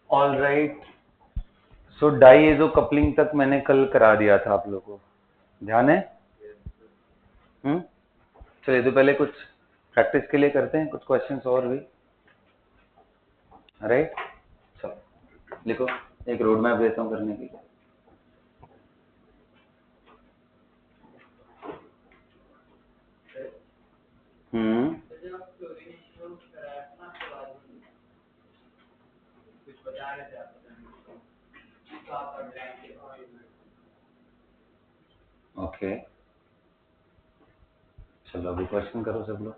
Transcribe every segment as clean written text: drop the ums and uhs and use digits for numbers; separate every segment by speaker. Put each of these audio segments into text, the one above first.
Speaker 1: All right. So diazo coupling तक मैंने कल करा दिया था आप लोगों को, ध्यान है? चलिए, तो पहले कुछ प्रैक्टिस के लिए करते हैं, कुछ क्वेश्चंस और भी। राइट, चलो लिखो, एक रोड मैप देता हूँ करने के लिए। हम्म ओके, चलो अभी क्वेश्चन करो सब लोग।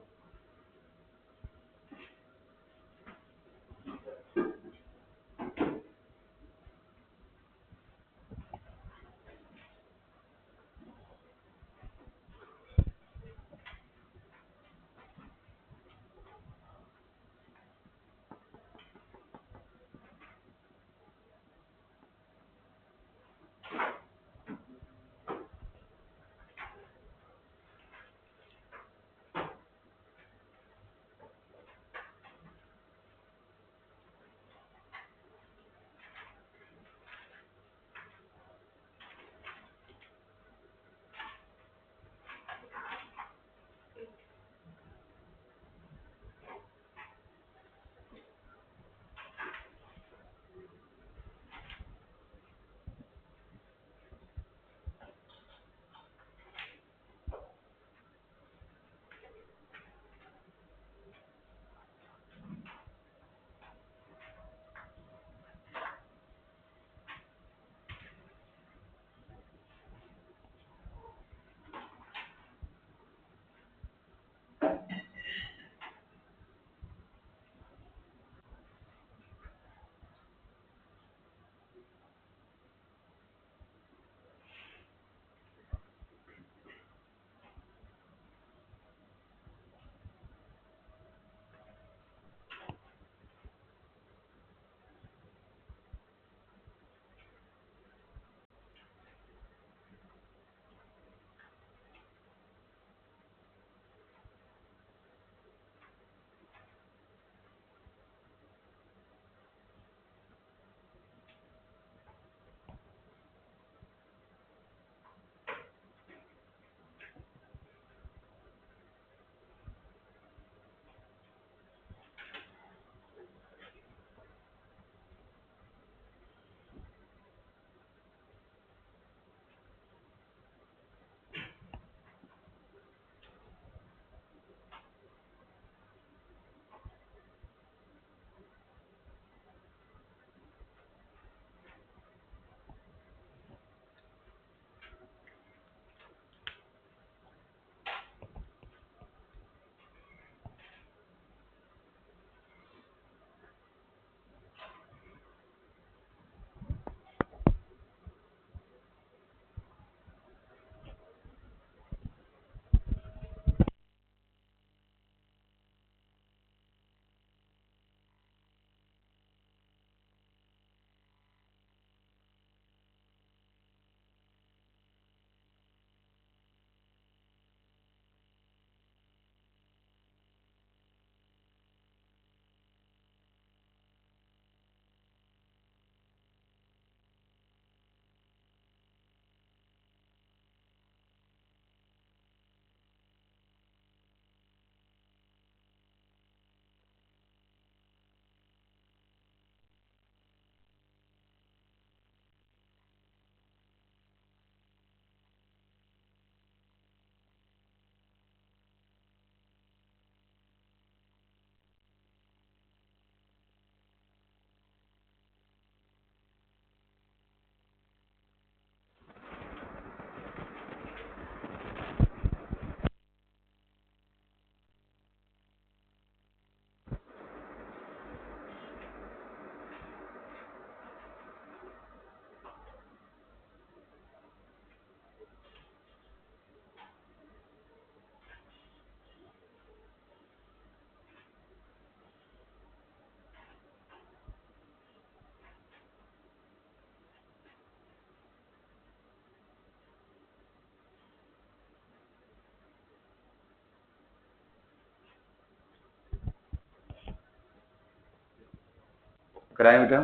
Speaker 1: कराए बेटा?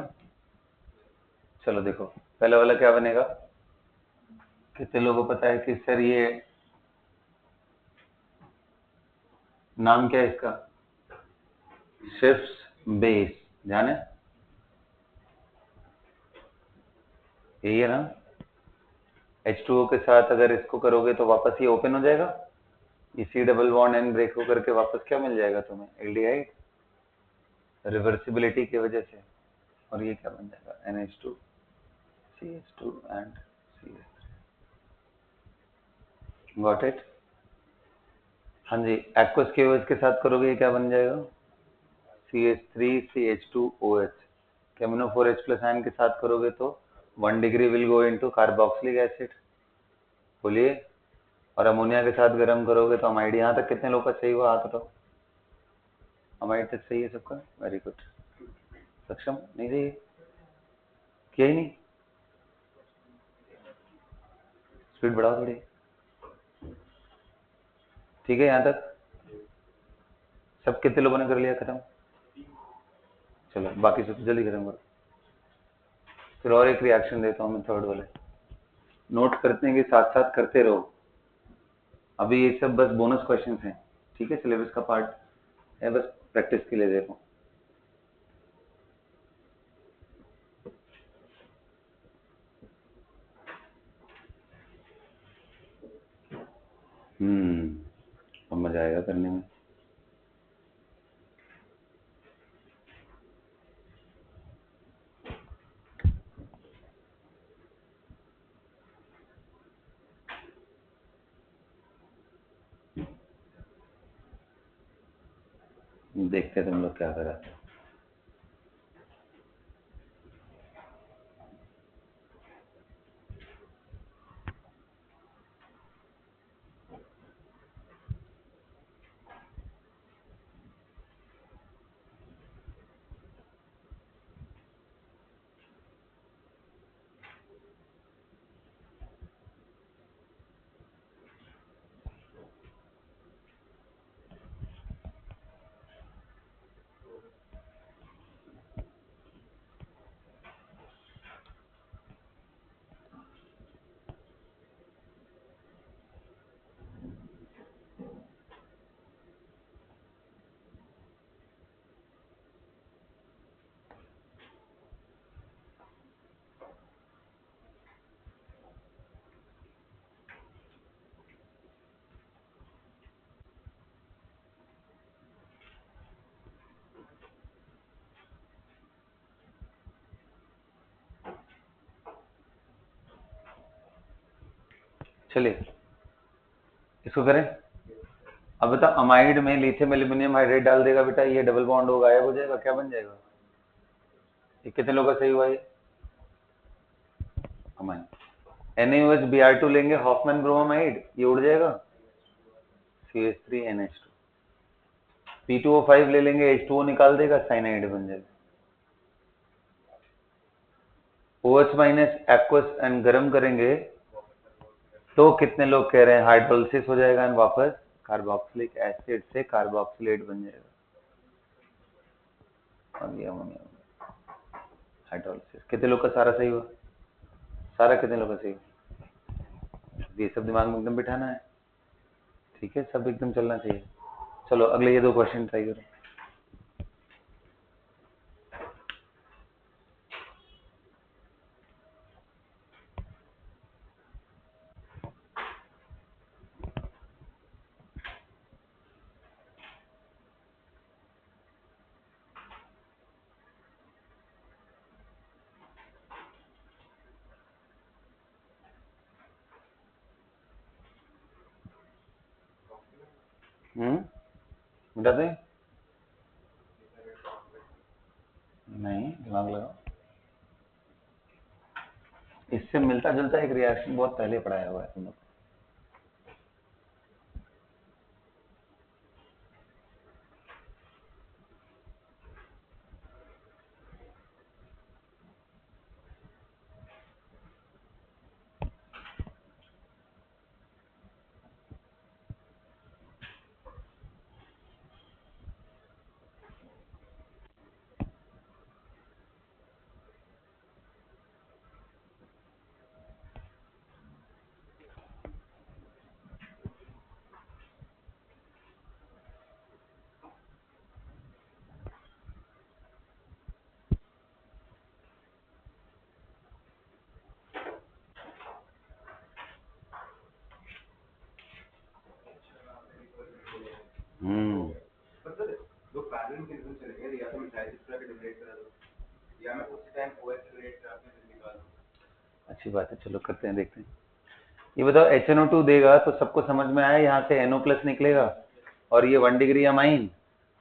Speaker 1: चलो देखो, पहले वाला क्या बनेगा, कितने लोगों को पता है कि सर ये नाम क्या है इसका, शिफ्ट बेस, ध्यान है, यही है ना। H2O के साथ अगर इसको करोगे तो वापस ये ओपन हो जाएगा, ये C double bond N break होकर के वापस क्या मिल जाएगा तुम्हें, एल्डिहाइड, रिवर्सिबिलिटी की वजह से, और ये क्या बन जाएगा, NH2 CH2 and CH3। Got it. हाँ जी, एक्वस केओएच के साथ करोगे ये क्या बन जाएगा, CH3 CH2OH। KMnO4H plus ion के साथ करोगे तो 1 degree will go into carboxylic acid, बोलिए। और अमोनिया के साथ गर्म करोगे तो अमाइड। यहाँ तक कितने लोग का सही हुआ, हाथ उठाओ। अमाइड तक सही है सबका, वेरी गुड। सक्षम नहीं सही है, किया ही नहीं, स्पीड बढ़ाओ थोड़ी। ठीक है, यहाँ तक सब कितने लोगों ने कर लिया खत्म, चलो बाकी सब जल्दी खत्म करो। फिर और एक रिएक्शन देता हूँ मैं, थर्ड वाले, नोट करते हैं कि साथ साथ करते रहो। अभी ये सब बस बोनस क्वेश्चंस हैं, ठीक है, सिलेबस का पार्ट है, बस प्रैक्टिस के लिए दे रहा हूँ। अब मजा आएगा करने में। देखते हैं तुम लोग क्या करा। चलिए इसको करें। अब बता, अमाइड में लिथियम एल्यूमिनियम हाइड्रेट डाल देगा बेटा, ये डबल बॉन्ड हो गायब हो जाएगा, क्या बन जाएगा, ये कितने लोगों का सही हुआ ये, अमाइन। NaOH Br2 लेंगे, हॉफमैन ब्रोमाइड, ये उड़ जाएगा, CH3NH2। P2O5 ले लेंगे, H2O निकाल देगा, साइनाइड बन जाएगा। OH माइनस एक्वस एंड गर्म करेंगे तो कितने लोग कह रहे हैं हाइड्रोलिसिस हो जाएगा एंड वापस कार्बोक्सिलिक एसिड से कार्बोक्सिलेट बन जाएगा, और ये अमोनिया, हाइड्रोलिसिस। कितने लोग का सारा सही हुआ, सारा कितने लोग का सही हुआ, ये सब दिमाग में एकदम बिठाना है, ठीक है, सब एकदम चलना चाहिए। चलो अगले ये दो क्वेश्चन ट्राई करो। मिटा दे, नहीं दिमाग लगाओ। इससे मिलता जुलता एक रिएक्शन बहुत पहले पढ़ाया हुआ है तुम लोग। अच्छी बात है, चलो करते हैं, देखते हैं। ये बताओ HNO2 देगा तो सबको समझ में आया, यहाँ से NO प्लस निकलेगा और ये 1 डिग्री अमाइन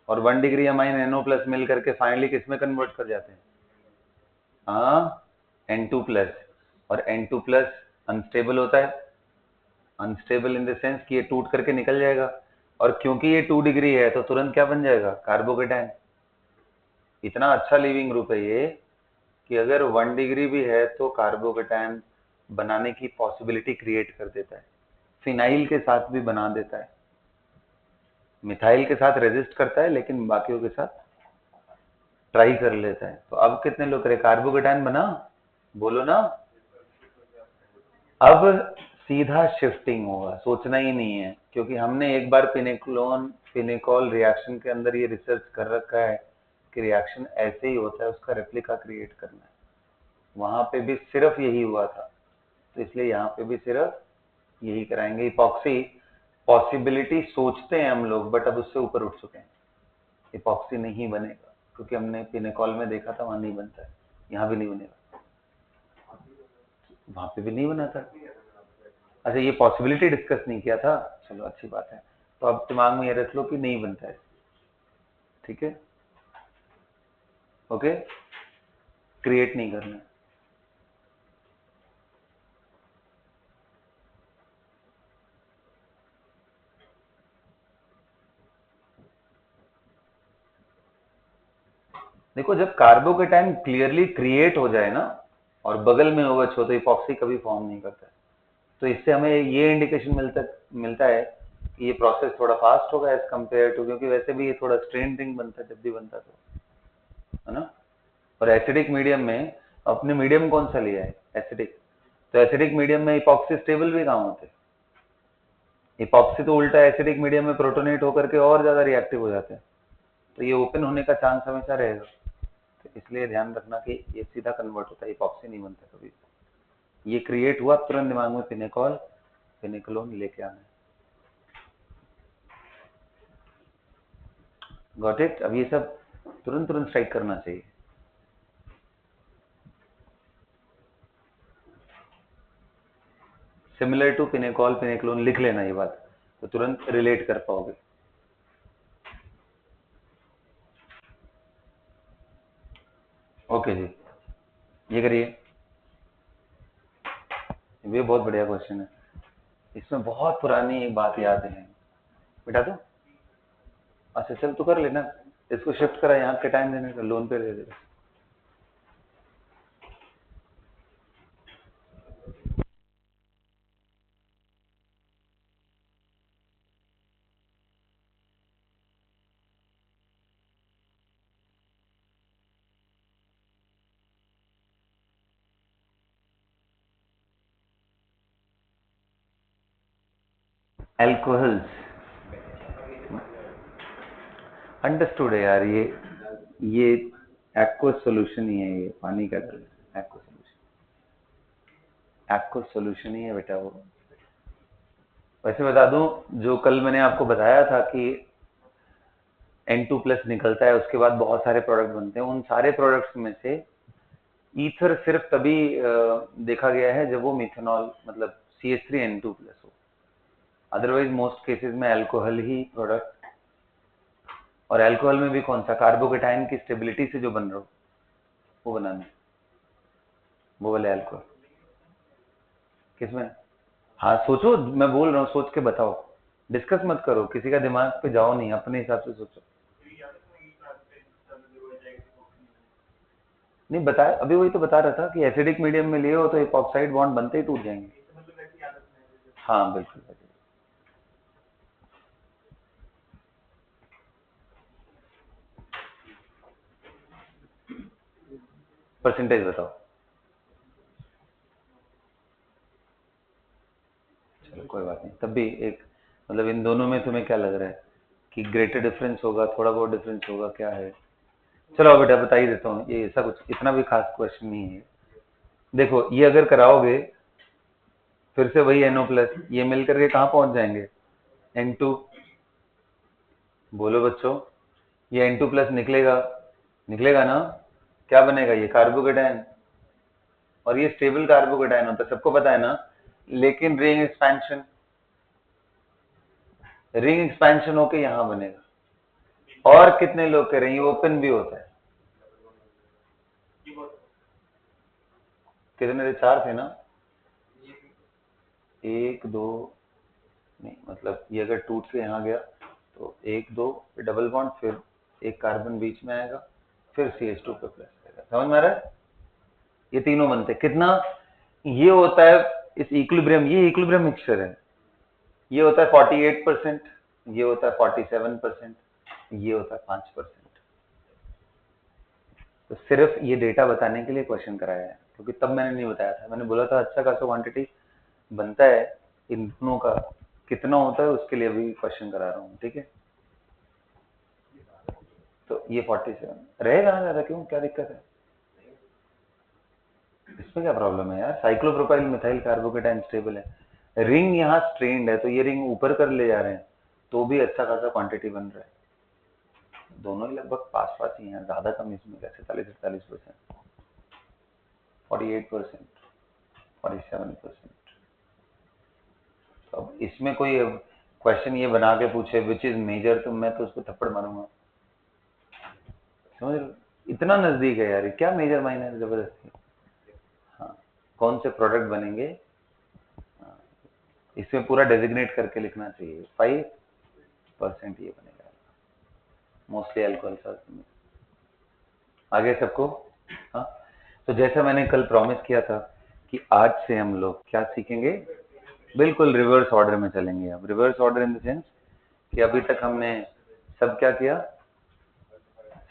Speaker 1: और 1 डिग्री अमाइन NO प्लस मिल करके फाइनली किस में कन्वर्ट कर जाते हैं? हाँ, N2 प्लस। और N2 प्लस अनस्टेबल होता है, अनस्टेबल इन द सेंस कि ये टूट करके निकल जाएगा, और क्योंकि ये 2 डिग्री है तो तुरंत क्या बन जाएगा? कार्बोकेटाइन। इतना अच्छा लीविंग ग्रुप है ये कि अगर 1 डिग्री भी है तो कार्बोकेटाइन बनाने की पॉसिबिलिटी क्रिएट कर देता है, फिनाइल के साथ भी बना देता है, मिथाइल के साथ रेजिस्ट करता है लेकिन बाकियों के साथ ट्राई कर लेता है। तो अब कितने लोग करे? कार्बोकेटाइन बना, बोलो ना। अब सीधा शिफ्टिंग होगा, सोचना ही नहीं है, क्योंकि हमने एक बार पिनेकोल रिएक्शन के अंदर ये रिसर्च कर रखा है कि रिएक्शन ऐसे ही होता है, उसका रेप्लिका क्रिएट करना है। वहां पे भी सिर्फ यही हुआ था, तो इसलिए यहाँ पे भी सिर्फ यही कराएंगे। इपॉक्सी पॉसिबिलिटी सोचते हैं हम लोग, बट अब उससे ऊपर उठ चुके हैं, इपॉक्सी नहीं बनेगा, क्योंकि हमने पिनेकोल में देखा था वहां नहीं बनता है, यहाँ भी नहीं बनेगा, वहां पे भी नहीं बना था। अच्छा, ये पॉसिबिलिटी डिस्कस नहीं किया था, चलो अच्छी बात है। तो अब दिमाग में ये रख लो कि नहीं बनता है, ठीक है, ओके, क्रिएट नहीं करना। देखो, जब कार्बोकेटाइन क्लियरली क्रिएट हो जाए ना और बगल में OH हो तो इपॉक्सी कभी फॉर्म नहीं करता है। तो इससे हमें ये इंडिकेशन मिलता है कि ये प्रोसेस थोड़ा फास्ट होगा एज कम्पेयर टू, क्योंकि वैसे भी ये थोड़ा स्ट्रेन रिंग बनता है जब भी बनता तो, है ना। और एसिडिक मीडियम में अपने मीडियम कौन सा लिया है? एसिडिक। तो एसिडिक मीडियम में इपॉक्सी स्टेबल भी कहाँ होते हैं? इपॉक्सी तो उल्टा एसिडिक मीडियम में प्रोटोनेट होकर के और ज्यादा रिएक्टिव हो जाते हैं, तो ये ओपन होने का चांस हमेशा रहेगा। तो इसलिए ध्यान रखना कि ये सीधा कन्वर्ट होता है, इपॉक्सी नहीं बनता कभी। ये क्रिएट हुआ तुरंत दिमाग में पिनेकोल पिनेकोलोन लेके आना है। Got it? अब ये सब तुरंत तुरंत स्ट्राइक करना चाहिए। सिमिलर टू पिनेकोल पिनेकोलोन लिख लेना ये बात, तो तुरंत रिलेट कर पाओगे। ओके जी, ये करिए। ये बहुत बढ़िया क्वेश्चन है, इसमें बहुत पुरानी एक बात याद है। बेटा तो अच्छा चल तू कर लेना, इसको शिफ्ट करा, यहाँ के टाइम देने का लोन पे दे देगा। एल्कोहल्स अंडरस्टूड है यार, ये एक्वस सॉल्यूशन ही है, ये पानी का एक्वस सॉल्यूशन ही है बेटा वो। वैसे बता दूं, जो कल मैंने आपको बताया था कि N2 प्लस निकलता है, उसके बाद बहुत सारे प्रोडक्ट बनते हैं, उन सारे प्रोडक्ट्स में से ईथर सिर्फ तभी देखा गया है जब वो मिथेनॉल मतलब CH3N2 प्लस हो, अदरवाइज मोस्ट केसेस में अल्कोहल ही प्रोडक्ट। और अल्कोहल में भी कौन सा? कार्बोकेटाइन की स्टेबिलिटी से जो बन रहा हो वो बनाना, वो वाले अल्कोहल। किसमें? हाँ सोचो, मैं बोल रहा हूँ सोच के बताओ, डिस्कस मत करो, किसी का दिमाग पे जाओ नहीं, अपने हिसाब से सोचो। नहीं बताया, अभी वही तो बता रहा था कि एसिडिक मीडियम में लिए हो तो इपॉक्साइड बॉन्ड बनते ही टूट जाएंगे। हाँ बिल्कुल। परसेंटेज बताओ। चलो कोई बात नहीं, तब भी एक मतलब इन दोनों में तुम्हें क्या लग रहा है कि ग्रेटर डिफरेंस होगा, थोड़ा बहुत डिफरेंस होगा, क्या है? चलो बेटा बता ही देता हूँ, ये ऐसा कुछ इतना भी खास क्वेश्चन नहीं है। देखो ये अगर कराओगे फिर से वही NO प्लस, ये मिलकर के कहाँ पहुंच जाएंगे? N2। बोलो बच्चों, ये N2 प्लस निकलेगा ना, क्या बनेगा? ये कार्बोकेटायन, और ये स्टेबल कार्बोकेटायन होता है, सबको पता है ना। लेकिन रिंग एक्सपेंशन होके यहां बनेगा। और कितने लोग कह रहे हैं ये ओपन भी होता है? कितने थे? 4 थे ना। 1 2 नहीं, मतलब ये अगर टूट से यहाँ गया तो 1 2 डबल बॉन्ड, फिर एक कार्बन बीच में आएगा, फिर CH2 पे प्लस आएगा। समझ में आ रहा है? ये तीनों बनते कितना? ये होता है इस इक्विलिब्रियम, ये इक्विलिब्रियम मिक्सचर है। ये होता है 48%, ये होता है 47%, ये होता है 5%। तो सिर्फ ये डेटा बताने के लिए क्वेश्चन कराया है, क्योंकि तब मैंने नहीं बताया था। मैंने बोला था अच्छा खासा क्वांटिटी बनता है, इन दोनों का कितना होता है उसके लिए अभी क्वेश्चन करा रहा हूँ, ठीक है। तो ये 47 रहेगा ना ज्यादा, क्यों, क्या दिक्कत है इसमें? क्या प्रॉब्लम है यार? साइक्लोप्रोपाइल मिथाइल कार्बोकेटायन स्टेबल है। रिंग यहाँ स्ट्रेन्ड है, तो ये रिंग ऊपर कर ले जा रहे हैं, तो भी अच्छा खासा क्वांटिटी बन रहा है। दोनों ही लगभग पास पास ही हैं, ज्यादा कम इसमें क्या, 47-48%, 48%, 47%। अब इसमें कोई क्वेश्चन ये बना के पूछे विच इज मेजर, तो मैं तो उसको थप्पड़ मारूंगा। समझ रहे हो? इतना नजदीक है यार, ये क्या मेजर माइनर जबरदस्ती। हाँ, कौन से प्रोडक्ट बनेंगे, हाँ, इसमें पूरा डेजिग्नेट करके लिखना चाहिए। 5% ये बनेगा, मोस्टली अल्कोहल। आगे सबको, हाँ। तो जैसा मैंने कल प्रॉमिस किया था कि आज से हम लोग क्या सीखेंगे, बिल्कुल रिवर्स ऑर्डर में चलेंगे। अब reverse order in the sense कि अभी तक हमने सब क्या किया,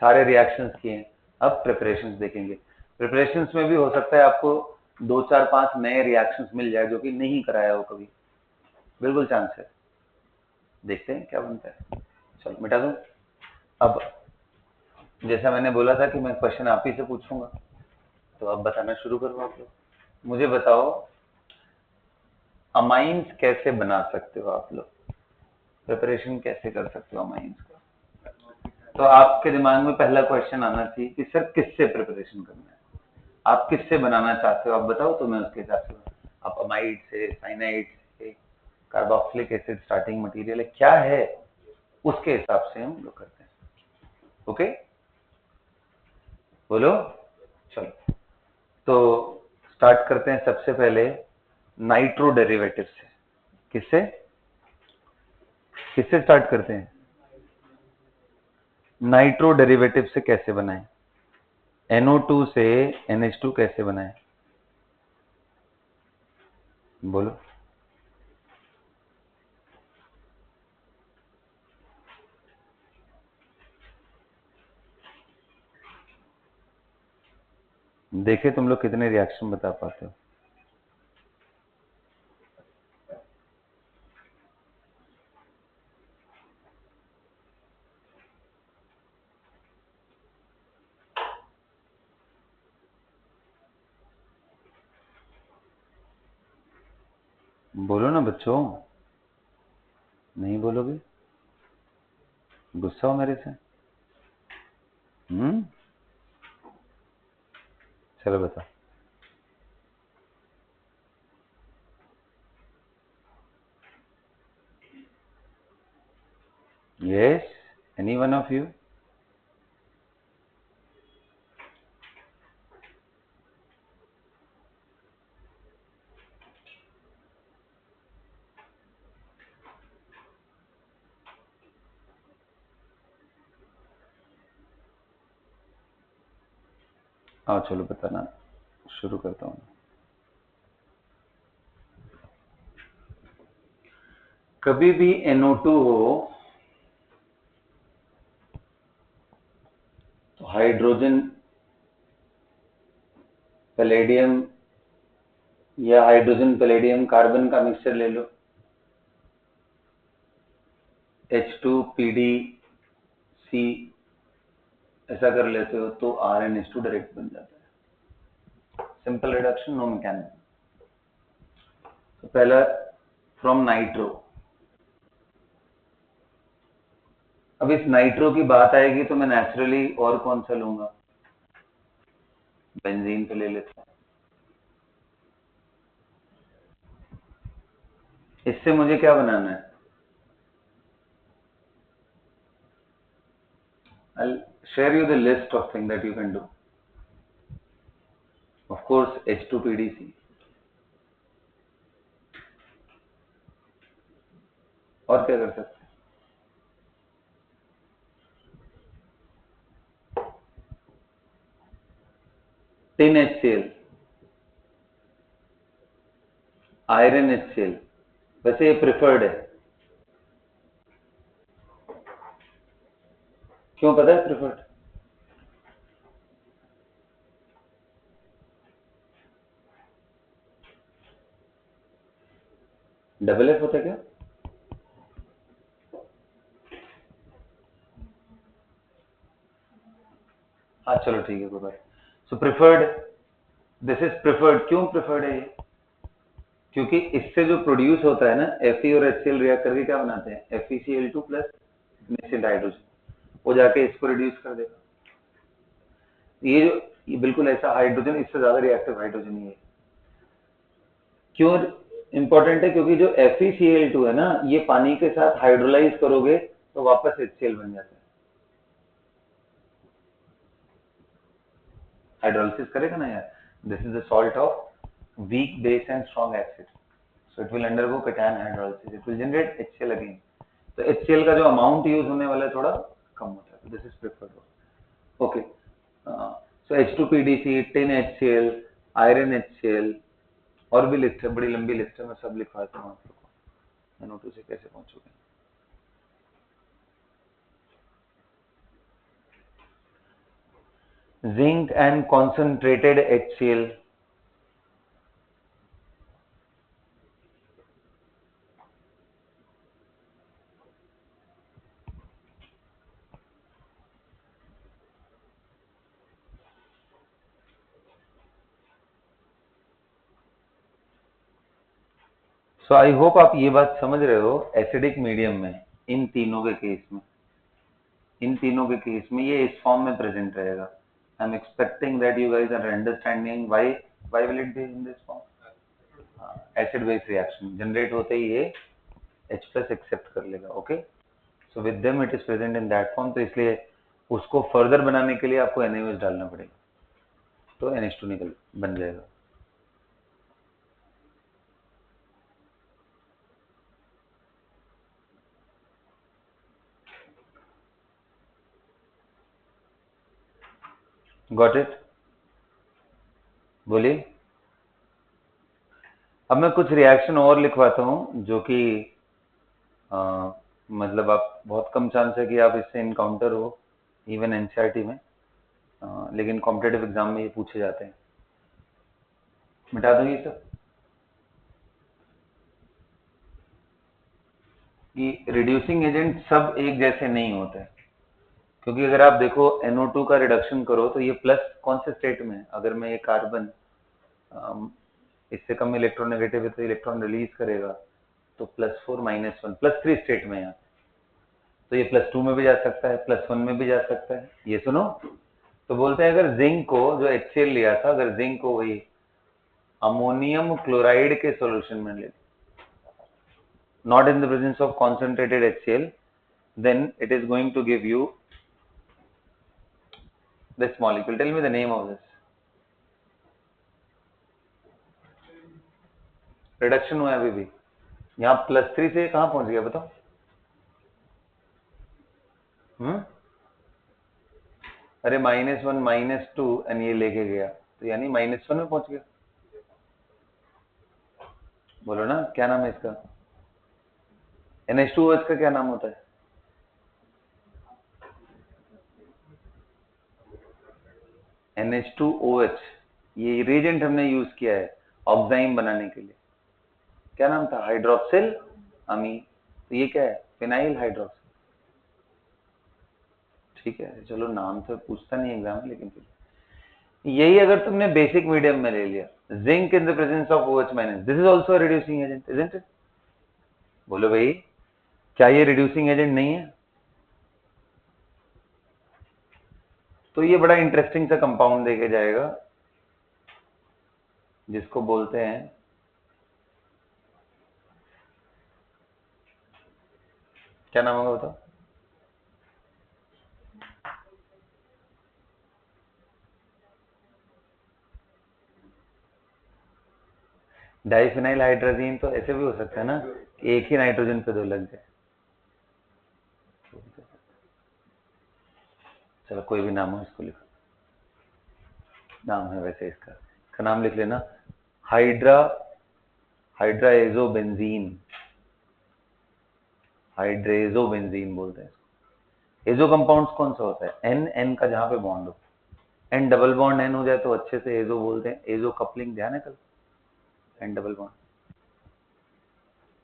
Speaker 1: सारे रिएक्शंस किए। अब प्रिपरेशंस देखेंगे। प्रिपरेशंस में भी हो सकता है आपको 2 4 5 नए रिएक्शंस मिल जाए जो कि नहीं कराया हो कभी, बिल्कुल चांस है। देखते हैं क्या बनता है। चलो मिटा दूं। अब जैसा मैंने बोला था कि मैं क्वेश्चन आप ही से पूछूंगा, तो अब बताना शुरू करो आप लोग। मुझे बताओ अमाइंस कैसे बना सकते हो आप लोग, प्रिपरेशन कैसे कर सकते हो अमाइंस का। तो आपके दिमाग में पहला क्वेश्चन आना चाहिए कि सर किससे प्रिपरेशन करना है, आप किससे बनाना चाहते हो, आप बताओ तो मैं उसके हिसाब से। आप अमाइड से, साइनाइड से, कार्बोक्सिलिक एसिड स्टार्टिंग मटेरियल है, क्या है, उसके हिसाब से हम लोग करते हैं। ओके, बोलो। चलो तो स्टार्ट करते हैं सबसे पहले नाइट्रो डेरिवेटिव से। किससे किससे स्टार्ट करते हैं? नाइट्रो डेरिवेटिव से कैसे बनाएं, NO2 से NH2 कैसे बनाएं, बोलो। देखे तुम लोग कितने रिएक्शन बता पाते हो। बोलो ना बच्चों, नहीं बोलोगे, गुस्सा हो मेरे से? चलो बताओ। Yes, any one of you? आओ चलो बताना शुरू करता हूँ। कभी भी NO2 हो तो हाइड्रोजन पैलेडियम या हाइड्रोजन पैलेडियम कार्बन का मिक्सचर ले लो, H2PDC ऐसा कर लेते हो तो RnH2 डायरेक्ट बन जाता है। Simple reduction, no mechanism. तो पहला फ्रॉम नाइट्रो, अब इस नाइट्रो की बात आएगी तो मैं नेचुरली और कौन सा लूंगा, बेंजीन पे ले लेता हूँ। इससे मुझे क्या बनाना है, I'll share you the list of things that you can do. Of course, H2PDC. और क्या कर सकते हैं? टिन HCl, आयरन HCl, वैसे ये प्रिफर्ड है। क्यों पता है प्रिफर्ड? डबल एफ होता है क्या? हाँ चलो ठीक है, कोई बात। सो प्रिफर्ड, दिस इज प्रिफर्ड। क्यों प्रिफर्ड है ये? क्योंकि इससे जो प्रोड्यूस होता है ना, Fe और HCl रिएक्ट करके क्या बनाते हैं, FeCl2 प्लस निश्चित हाइड्रोजन, वो जाके इसको रिड्यूस कर देगा। ये बिल्कुल ऐसा हाइड्रोजन, इससे ज्यादा रिएक्टिव हाइड्रोजन ही है। क्यों इंपॉर्टेंट है? क्योंकि जो FeCl2 है ना, ये पानी के साथ हाइड्रोलाइज करोगे तो वापस HCl बन जाता है। हाइड्रोलिसिस करेगा ना यार। This is the salt of weak base and strong acid, so it will undergo cation hydrolysis, it will generate HCl again. तो HCl का जो अमाउंट यूज होने वाला है थोड़ा कम होता है। This is preferred. Okay, so H2PDC, tin HCl, iron HCl, और भी लिस्ट है, बड़ी लंबी लिस्ट है, मैं सब लिखवाता हूँ आप लोग को। NO2 से कैसे पहुंचोगे? Zinc and concentrated HCl, so I hope आप ये बात समझ रहे हो। एसिडिक मीडियम में इन तीनों के केस में ये इस फॉर्म में प्रेजेंट रहेगा। I am expecting that you guys are understanding why will it be in this form. Acid base reaction generate होते ही ये H प्लस एक्सेप्ट कर लेगा। Okay, so with them it is present in that form, तो इसलिए उसको further बनाने के लिए आपको NaOH डालना पड़ेगा, तो NH2 निकल बन जाएगा। Got it? बोलिए। अब मैं कुछ रिएक्शन और लिखवाता हूं जो कि मतलब आप बहुत कम चांस है कि आप इससे इनकाउंटर हो इवन एनसीईआरटी में, लेकिन कॉम्पिटेटिव एग्जाम में ये पूछे जाते हैं। मिटा दो ये सब। कि रिड्यूसिंग एजेंट सब एक जैसे नहीं होते, क्योंकि अगर आप देखो NO2 का रिडक्शन करो तो ये प्लस कौन से स्टेट में है? अगर मैं ये कार्बन इससे कम इलेक्ट्रोनेगेटिव है तो इलेक्ट्रॉन रिलीज करेगा, तो +4 -1 +3 स्टेट में है। तो ये +2 में भी जा सकता है, +1 में भी जा सकता है। ये सुनो, तो बोलते हैं अगर जिंक को, जो HCl लिया था, अगर जिंक को वही अमोनियम क्लोराइड के सॉल्यूशन में ले, not in the presence of concentrated HCl, then it is going to give you this molecule. Tell me the name of this. Reduction हुआ है अभी भी। यहाँ +3 से कहाँ पहुंच गया बताओ? अरे -1 -2 एंड ये लेके गया, तो यानी -1 में पहुंच गया। बोलो ना, क्या नाम है इसका? NH2OH का क्या नाम होता है? NH2OH, ये रिएजेंट हमने यूज किया है ऑक्साइम बनाने के लिए। क्या नाम था? हाइड्रोक्सिल अमीन। तो ये क्या है? Phenyl hydroxyl. ठीक है, चलो नाम तो पूछता नहीं एग्जाम में, लेकिन फिर यही अगर तुमने बेसिक मीडियम में ले लिया, zinc in the presence of OH-, this is also reducing agent, isn't it? बोलो भाई, क्या ये रिड्यूसिंग एजेंट नहीं है? तो ये बड़ा इंटरेस्टिंग सा कंपाउंड देके जाएगा जिसको बोलते हैं क्या नाम होगा बताओ? Diphenyl hydrazine. तो ऐसे भी हो सकता है ना कि एक ही नाइट्रोजन पे दो लग जाए। चलो कोई भी नाम हो, इसको लिखो, नाम है वैसे इसका नाम लिख लेना, हाइड्राएजोबेंजीन। हाइड्रेजोबेंजीन बोलते हैं इसको। एजो कंपाउंड्स कौन सा होता है? एन एन का जहां पे बॉन्ड हो, एन डबल बॉन्ड एन हो जाए तो अच्छे से एजो बोलते हैं। एजो कपलिंग ध्यान है कल, एन डबल बॉन्ड,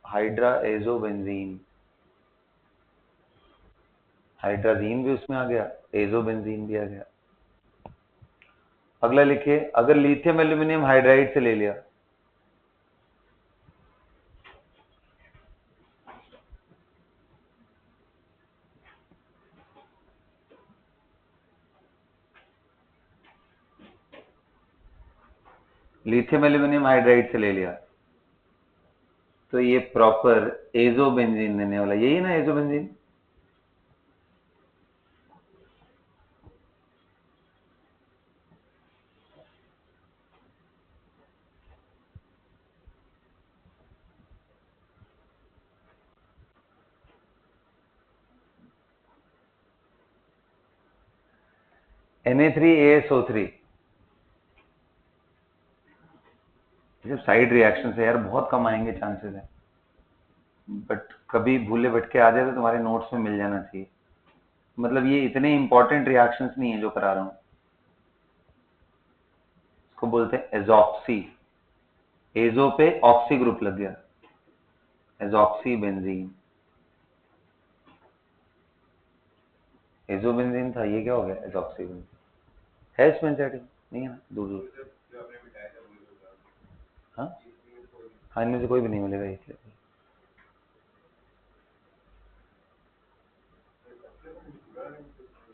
Speaker 1: हाइड्राएजोबेंजीन। हाइड्राजीन भी उसमें आ गया, एजोबेंजीन भी आ गया। अगला लिखिए, अगर लिथियम एल्यूमिनियम हाइड्राइड से ले लिया, लिथियम एल्यूमिनियम हाइड्राइड से ले लिया, तो ये प्रॉपर एजोबेंजीन देने वाला, यही है ना एजोबेंजीन। Na3ASO3 जब साइड रिएक्शन से यार बहुत कम आएंगे चांसेस है, बट कभी भूले भटके आ जाए तो तुम्हारे नोट्स में मिल जाना चाहिए। मतलब ये इतने इंपॉर्टेंट रिएक्शंस नहीं है जो करा रहा हूं। इसको बोलते हैं एजॉक्सी। एजो पे ऑक्सी ग्रुप लग गया, एजॉक्सी बेंजीन। एजोबेंजीन था, ये क्या हो गया एजॉक्सी बेंजीन। है इसमें सेटिंग नहीं है ना, दूर दूर। हाँ हाँ, इनमें से कोई भी नहीं मिलेगा इसलिए।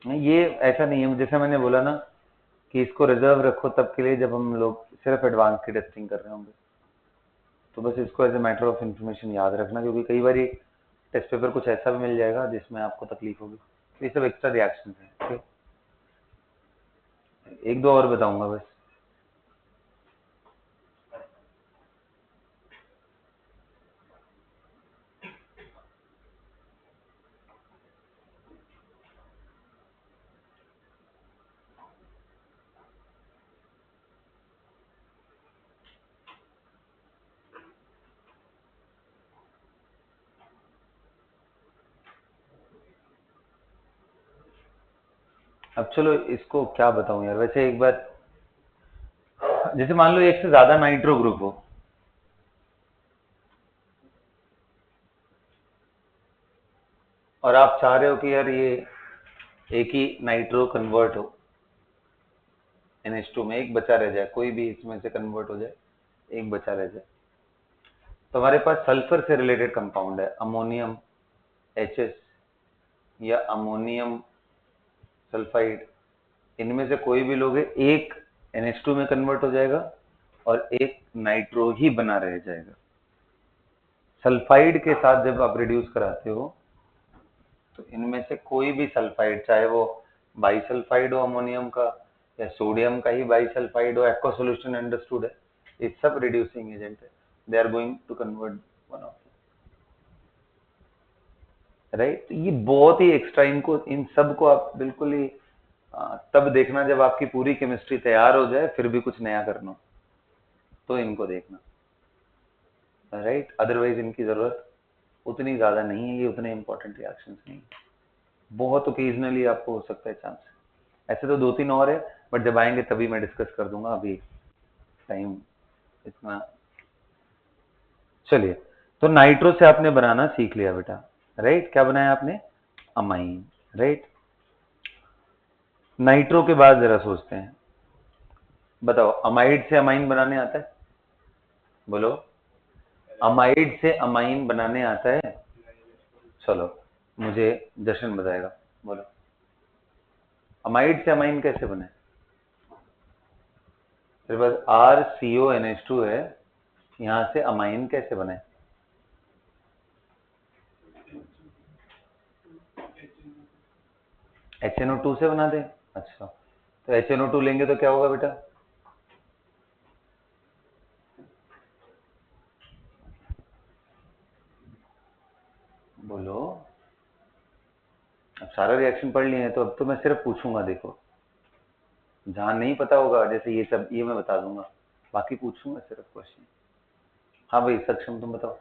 Speaker 1: नहीं, ये ऐसा नहीं है, जैसे मैंने बोला ना कि इसको रिजर्व रखो तब के लिए जब हम लोग सिर्फ एडवांस की टेस्टिंग कर रहे होंगे। तो बस इसको as a matter of information याद रखना, क्योंकि कई बार टेस्ट पेपर कुछ ऐसा भी मिल जाएगा जिसमें आपको तकलीफ होगी। ये सब एक्स्ट्रा रिएक्शन है। ठीक, एक दो और बताऊंगा बस। अब चलो इसको क्या बताऊं यार, वैसे एक बार, जैसे मान लो एक से ज्यादा नाइट्रो ग्रुप हो, और आप चाह रहे हो कि यार ये एक ही नाइट्रो कन्वर्ट हो NH2 में, एक बचा रह जाए, कोई भी इसमें से कन्वर्ट हो जाए, एक बचा रह जाए। तो हमारे पास सल्फर से रिलेटेड कंपाउंड है, अमोनियम HS या अमोनियम सल्फाइड। इनमें से कोई भी लोगे, एक NH2 में कन्वर्ट हो जाएगा और एक नाइट्रो ही बना रह जाएगा। सल्फाइड के साथ जब आप रिड्यूस कराते हो तो इनमें से कोई भी सल्फाइड, चाहे वो बाइसल्फाइड हो अमोनियम का या सोडियम का ही बाइसल्फाइड हो, एक्वा सॉल्यूशन अंडरस्टूड है, ये सब रिड्यूसिंग एजेंट है, they are going to convert one of, right. ये बहुत ही एक्स्ट्रा, इनको इन सब को आप बिल्कुल ही तब देखना जब आपकी पूरी केमिस्ट्री तैयार हो जाए, फिर भी कुछ नया करना तो इनको देखना, राइट। अदरवाइज इनकी जरूरत उतनी ज्यादा नहीं है, ये उतने इंपॉर्टेंट रिएक्शंस नहीं है। बहुत ओकेजनली आपको हो सकता है चांस, ऐसे तो दो तीन और है, बट जब आएंगे तभी मैं डिस्कस कर दूंगा, अभी टाइम इतना। चलिए, तो नाइट्रो से आपने बनाना सीख लिया बेटा, राइट। क्या बनाया आपने? Amine, right. नाइट्रो के बाद जरा सोचते हैं, बताओ अमाइड से अमाइन बनाने आता है? बोलो, अमाइड से अमाइन बनाने आता है? चलो, मुझे जश्न बताएगा, बोलो। अमाइड से अमाइन कैसे बने? मेरे पास RCONH2 है, यहां से अमाइन कैसे बने? HNO2 से बना दे। अच्छा, तो HNO2 लेंगे तो क्या होगा बेटा? बोलो। अब सारा रिएक्शन पढ़ लिए हैं तो अब तो मैं सिर्फ पूछूंगा। देखो, जहां नहीं पता होगा, जैसे ये सब, ये मैं बता दूंगा, बाकी पूछूंगा सिर्फ क्वेश्चन। हाँ भाई सक्षम, तुम बताओ।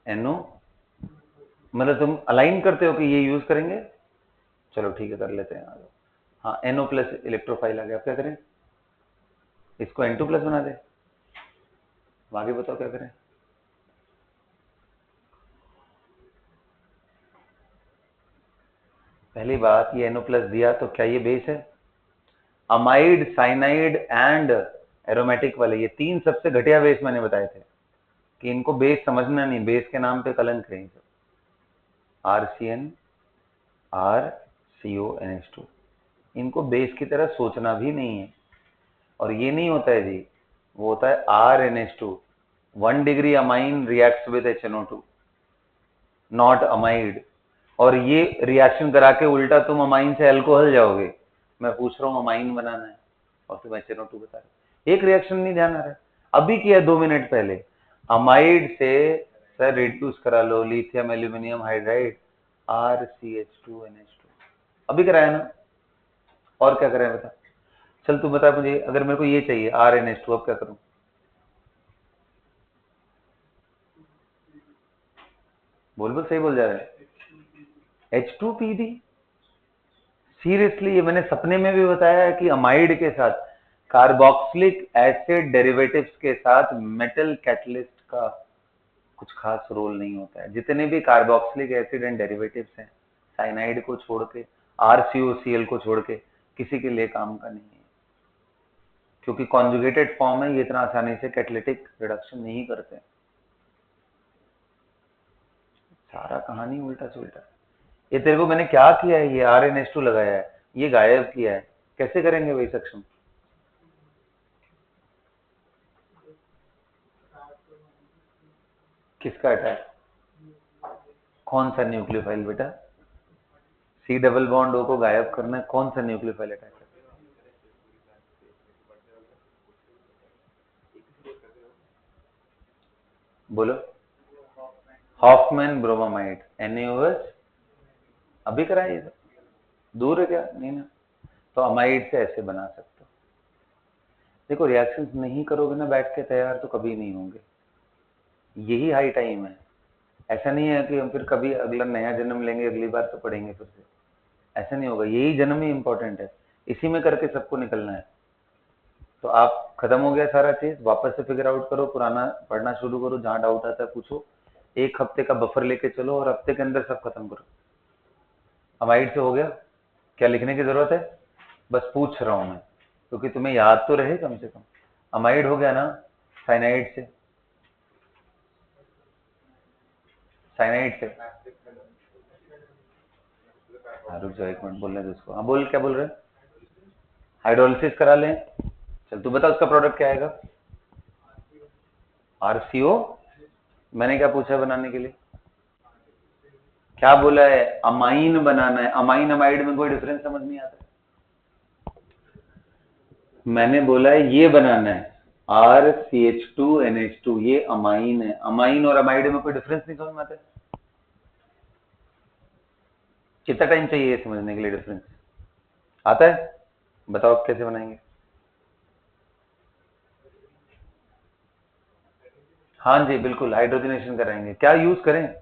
Speaker 1: NO मतलब तुम अलाइन करते हो कि ये यूज करेंगे? चलो ठीक है, कर लेते हैं। हाँ, NO प्लस इलेक्ट्रोफाइल आ गया, अब क्या करें? इसको N2 प्लस बना दे। आगे बताओ क्या करें? पहली बात, ये NO प्लस दिया तो क्या ये बेस है? अमाइड, साइनाइड एंड एरोमेटिक वाले, ये तीन सबसे घटिया बेस मैंने बताए थे कि इनको बेस समझना नहीं, बेस के नाम पे कलंक है। RCN, RCONH2, इनको बेस की तरह सोचना भी नहीं है। और ये नहीं होता है जी, वो होता है RNH2, 1 degree amine reacts with HNO2, not amide. और ये रिएक्शन करा के उल्टा तुम अमाइन से अल्कोहल जाओगे। मैं पूछ रहा हूँ अमाइन बनाना है और तुम HNO2 बता रहे। एक रिएक्शन नहीं ध्यान आ रहा है, अभी किया 2 मिनट पहले। अमाइड से सर रिड्यूस करा लो लिथियम एल्यूमिनियम हाइड्राइड, RCH2NH2, अभी कराया ना। और क्या कराया बता? चल तू बता मुझे, अगर मेरे को ये चाहिए RNH2, अब क्या करूं? बोल बोल, सही बोल जा रहा है। H2PD, seriously? ये मैंने सपने में भी बताया है कि अमाइड के साथ कार्बोक्सिलिक एसिड डेरिवेटिव्स के साथ मेटल कैटलिस्ट का कुछ खास रोल नहीं होता है। जितने भी कार्बोक्सिलिक एसिड एंड डेरिवेटिव्स हैं, साइनाइड को छोड़ के, RCOCl को छोड़ के, किसी के लिए काम का नहीं है, क्योंकि कॉन्जुगेटेड फॉर्म है, ये इतना आसानी से कैटालिटिक रिडक्शन नहीं करते। सारा कहानी उल्टा सुल्टा। ये तेरे को मैंने क्या किया है? ये RNH2 लगाया है, ये गायब किया है, कैसे करेंगे भाई सक्षम? किसका अटैक? कौन सा न्यूक्लियोफाइल बेटा? C डबल बॉन्ड O को गायब करना है, कौन सा न्यूक्लियोफाइल अटैक है? बोलो। हॉफमैन ब्रोमामाइड, NaOH, अभी कराइए। दूर है क्या? नहीं ना। तो अमाइड से ऐसे बना सकते हो। देखो, रिएक्शंस नहीं करोगे ना बैठ के तैयार, तो कभी नहीं होंगे। यही हाई टाइम है। ऐसा नहीं है कि हम फिर कभी अगला नया जन्म लेंगे, अगली बार तो पढ़ेंगे फिर से, ऐसा नहीं होगा। यही जन्म ही इंपॉर्टेंट है, इसी में करके सबको निकलना है। तो आप, खत्म हो गया सारा चीज, वापस से फिगर आउट करो, पुराना पढ़ना शुरू करो, जहां डाउट आता है पूछो। 1 हफ्ते का बफर लेके चलो और हफ्ते के अंदर सब खत्म करो। अमाइड से हो गया? क्या लिखने की जरूरत है? बस पूछ रहा हूं मैं, क्योंकि तुम्हें याद तो रहे कम से कम। अमाइड हो गया ना? साइनाइड से, साइनाइड से। हाँ रुक जाओ 1 मिनट, बोलने दो उसको। हाँ बोल, क्या बोल रहे हैं? हाइड्रोलिसिस करा लें। चल तू बता उसका प्रोडक्ट क्या आएगा? RCO। मैंने क्या पूछा बनाने के लिए? क्या बोला है? अमाइन बनाना है। अमाइन अमाइड में कोई डिफरेंस समझ नहीं आता। मैंने बोला है ये बनाना है, RCH2NH2, ये अमाइन है। अमाइन और अमाइड में कोई डिफरेंस नहीं समझ में आता। कितना टाइम चाहिए ये समझने के लिए डिफरेंस? आता है? बताओ कैसे बनाएंगे? हाँ जी बिल्कुल, हाइड्रोजनेशन कराएंगे। क्या यूज करें?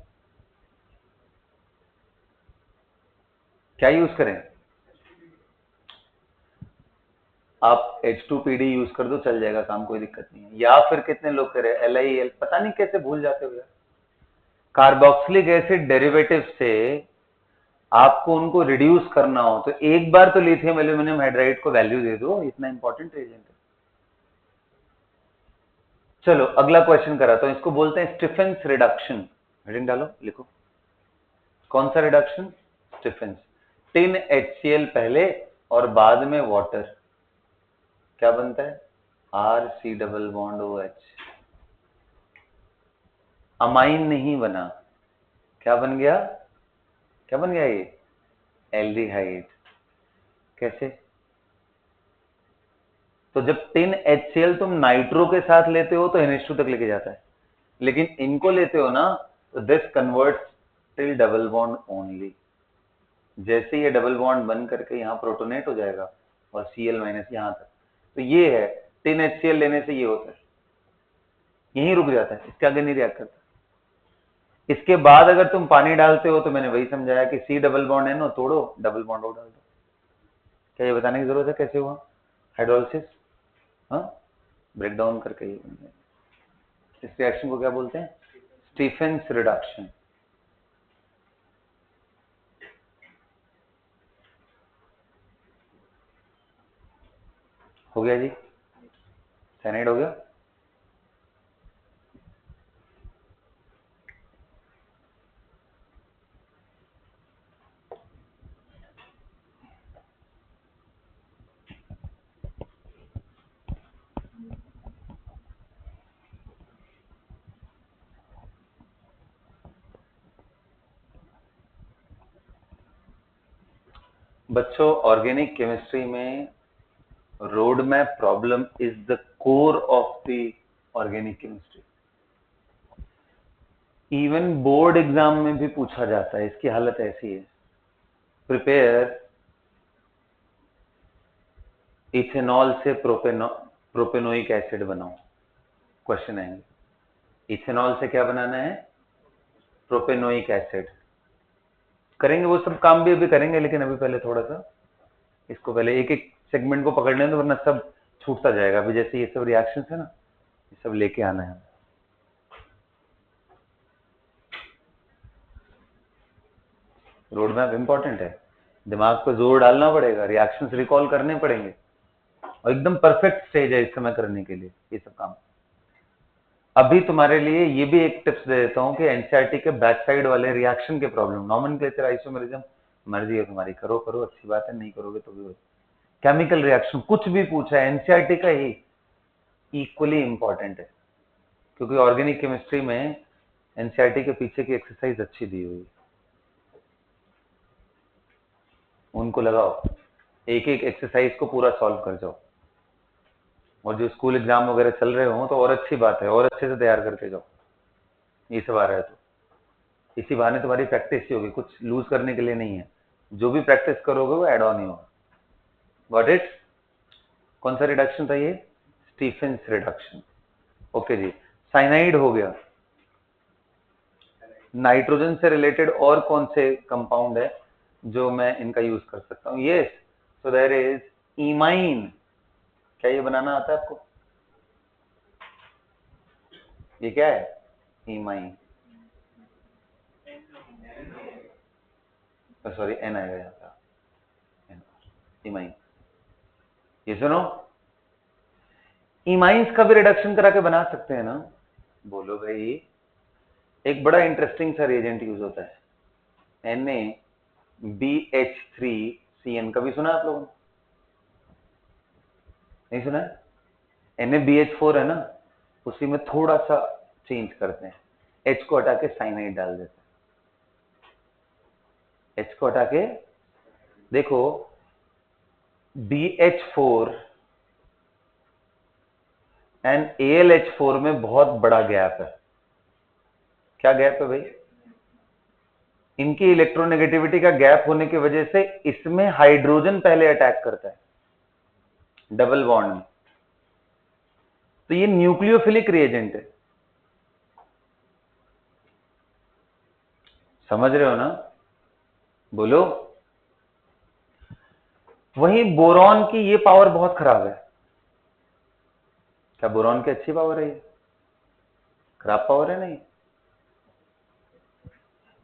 Speaker 1: क्या यूज करें? आप H2PD यूज कर दो, चल जाएगा काम, कोई दिक्कत नहीं है। या फिर कितने लोग करें LiL, पता नहीं कैसे भूल जाते हो यार। कार्बोक्सिलिक एसिड डेरिवेटिव से आपको उनको रिड्यूस करना हो तो एक बार तो लिथियम एल्यूमिनियम हाइड्राइड को वैल्यू दे दो, इतना इंपॉर्टेंट रिएजेंट है। चलो अगला क्वेश्चन कराता हूं, इसको बोलते हैं स्टीफेंस रिडक्शन। हेडिंग डालो, लिखो। कौन सा रिडक्शन? स्टीफेंस। टिन HCl पहले और बाद में वाटर, क्या बनता है? RC double bond OH। Amine नहीं बना, क्या बन गया? क्या बन गया ये? एल्डिहाइड। कैसे? तो जब टिन HCl तुम नाइट्रो के साथ लेते हो तो NH2 तक लेके जाता है, लेकिन इनको लेते हो ना तो this converts till double bond only. जैसे ये डबल बॉन्ड बन करके यहाँ प्रोटोनेट हो जाएगा और Cl माइनस यहाँ तक, तो ये है टिन HCl लेने से ये होता है, यहीं रुक जाता है, इसके आगे नहीं रिएक्ट करता। इसके बाद अगर तुम पानी डालते हो तो मैंने वही समझाया कि C डबल बॉन्ड N तोड़ो, डबल बॉन्ड O डाल दो। क्या ये बताने की जरूरत है कैसे हुआ हाइड्रोलिसिस? हाँ, ब्रेक डाउन करके ही बन गया। इस रिएक्शन को क्या बोलते हैं? Stephens reduction. हो गया जी, साइनाइड हो गया। बच्चों, ऑर्गेनिक केमिस्ट्री में road map problem is the core of the organic chemistry. Even board exam में भी पूछा जाता है, इसकी हालत ऐसी है। प्रिपेयर इथेनॉल से प्रोपेनोइक एसिड बनाओ, क्वेश्चन आएंगे। इथेनॉल से क्या बनाना है? Propanoic acid. करेंगे वो सब काम भी अभी करेंगे, लेकिन अभी पहले थोड़ा सा इसको पहले एक एक सेगमेंट को पकड़ लें, तो वरना सब छूटता जाएगा। अभी जैसे ये सब रिएक्शंस है ना, ये सब लेके आना है। रोड मैप इंपॉर्टेंट है, दिमाग पर जोर डालना पड़ेगा, रिएक्शंस रिकॉल करने पड़ेंगे, और एकदम परफेक्ट स्टेज है इस समय करने के लिए ये सब काम। अभी तुम्हारे लिए ये भी एक टिप्स दे देता हूं कि एनसीईआरटी के बैक साइड वाले रिएक्शन के प्रॉब्लम, नॉमेनक्लेचर, आइसोमेरिज्म, मर्जी है तुम्हारी, करो करो, अच्छी बात है, नहीं करोगे तो भी। केमिकल रिएक्शन कुछ भी पूछा है एनसीईआरटी का ही इक्वली इंपॉर्टेंट है, क्योंकि ऑर्गेनिक केमिस्ट्री में एनसीईआरटी के पीछे की एक्सरसाइज अच्छी दी हुई, उनको लगाओ, एक एक एक्सरसाइज को पूरा सॉल्व कर जाओ। और जो स्कूल एग्जाम वगैरह चल रहे हो तो और अच्छी बात है, और अच्छे से तैयार करके जाओ, ये सब आ रहा है तो इसी बहाने तुम्हारी प्रैक्टिस ही होगी, कुछ लूज करने के लिए नहीं है। जो भी प्रैक्टिस करोगे वो एड ऑन ही होगा। Got it? कौन सा रिडक्शन था ये? Stephens reduction. ओके जी, साइनाइड हो गया। नाइट्रोजन से रिलेटेड और कौन से कंपाउंड है जो मैं इनका यूज कर सकता हूँ? Yes, so there is imine. क्या ये बनाना आता है आपको? ये क्या है? इमाइन, सॉरी एन आएगा यहाँ पे, इमाइन। ये सुनो, इमाइंस का भी रिडक्शन करा के बना सकते हैं ना? बोलो भाई। एक बड़ा इंटरेस्टिंग सा रिएजेंट यूज होता है, NaBH3CN। कभी सुना आप लोगों ने? नहीं सुना है? NaBH4 है ना, उसी में थोड़ा सा चेंज करते हैं, H को हटा के साइनाइड डाल देते हैं। H को हटा के देखो, BH4 एंड AlH4 में बहुत बड़ा गैप है। क्या गैप है भाई? इनकी इलेक्ट्रोनेगेटिविटी का गैप होने की वजह से इसमें हाइड्रोजन पहले अटैक करता है डबल बॉन्ड में, तो ये न्यूक्लियोफिलिक रिएजेंट है। समझ रहे हो ना? बोलो। वहीं बोरॉन की ये पावर बहुत खराब है। क्या बोरॉन की अच्छी पावर है? ये खराब पावर है? नहीं।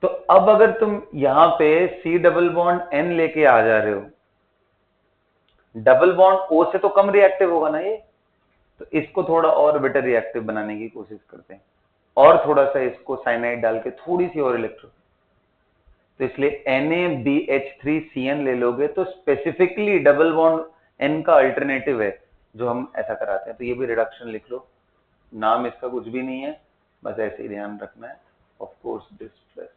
Speaker 1: तो अब अगर तुम यहां पे C डबल बॉन्ड N लेके आ जा रहे हो, डबल बॉन्ड O से तो कम रिएक्टिव होगा ना ये, तो इसको थोड़ा और बेटर रिएक्टिव बनाने की कोशिश करते हैं, और थोड़ा सा इसको साइनाइड डाल के थोड़ी सी और इलेक्ट्रो, तो इसलिए NaBH3Cn ले लोगे तो स्पेसिफिकली डबल बॉन्ड N का अल्टरनेटिव है जो हम ऐसा कराते हैं। तो ये भी रिडक्शन लिख लो, नाम इसका कुछ भी नहीं है, बस ऐसे ही ध्यान रखना है। ऑफ कोर्स दिस प्लस,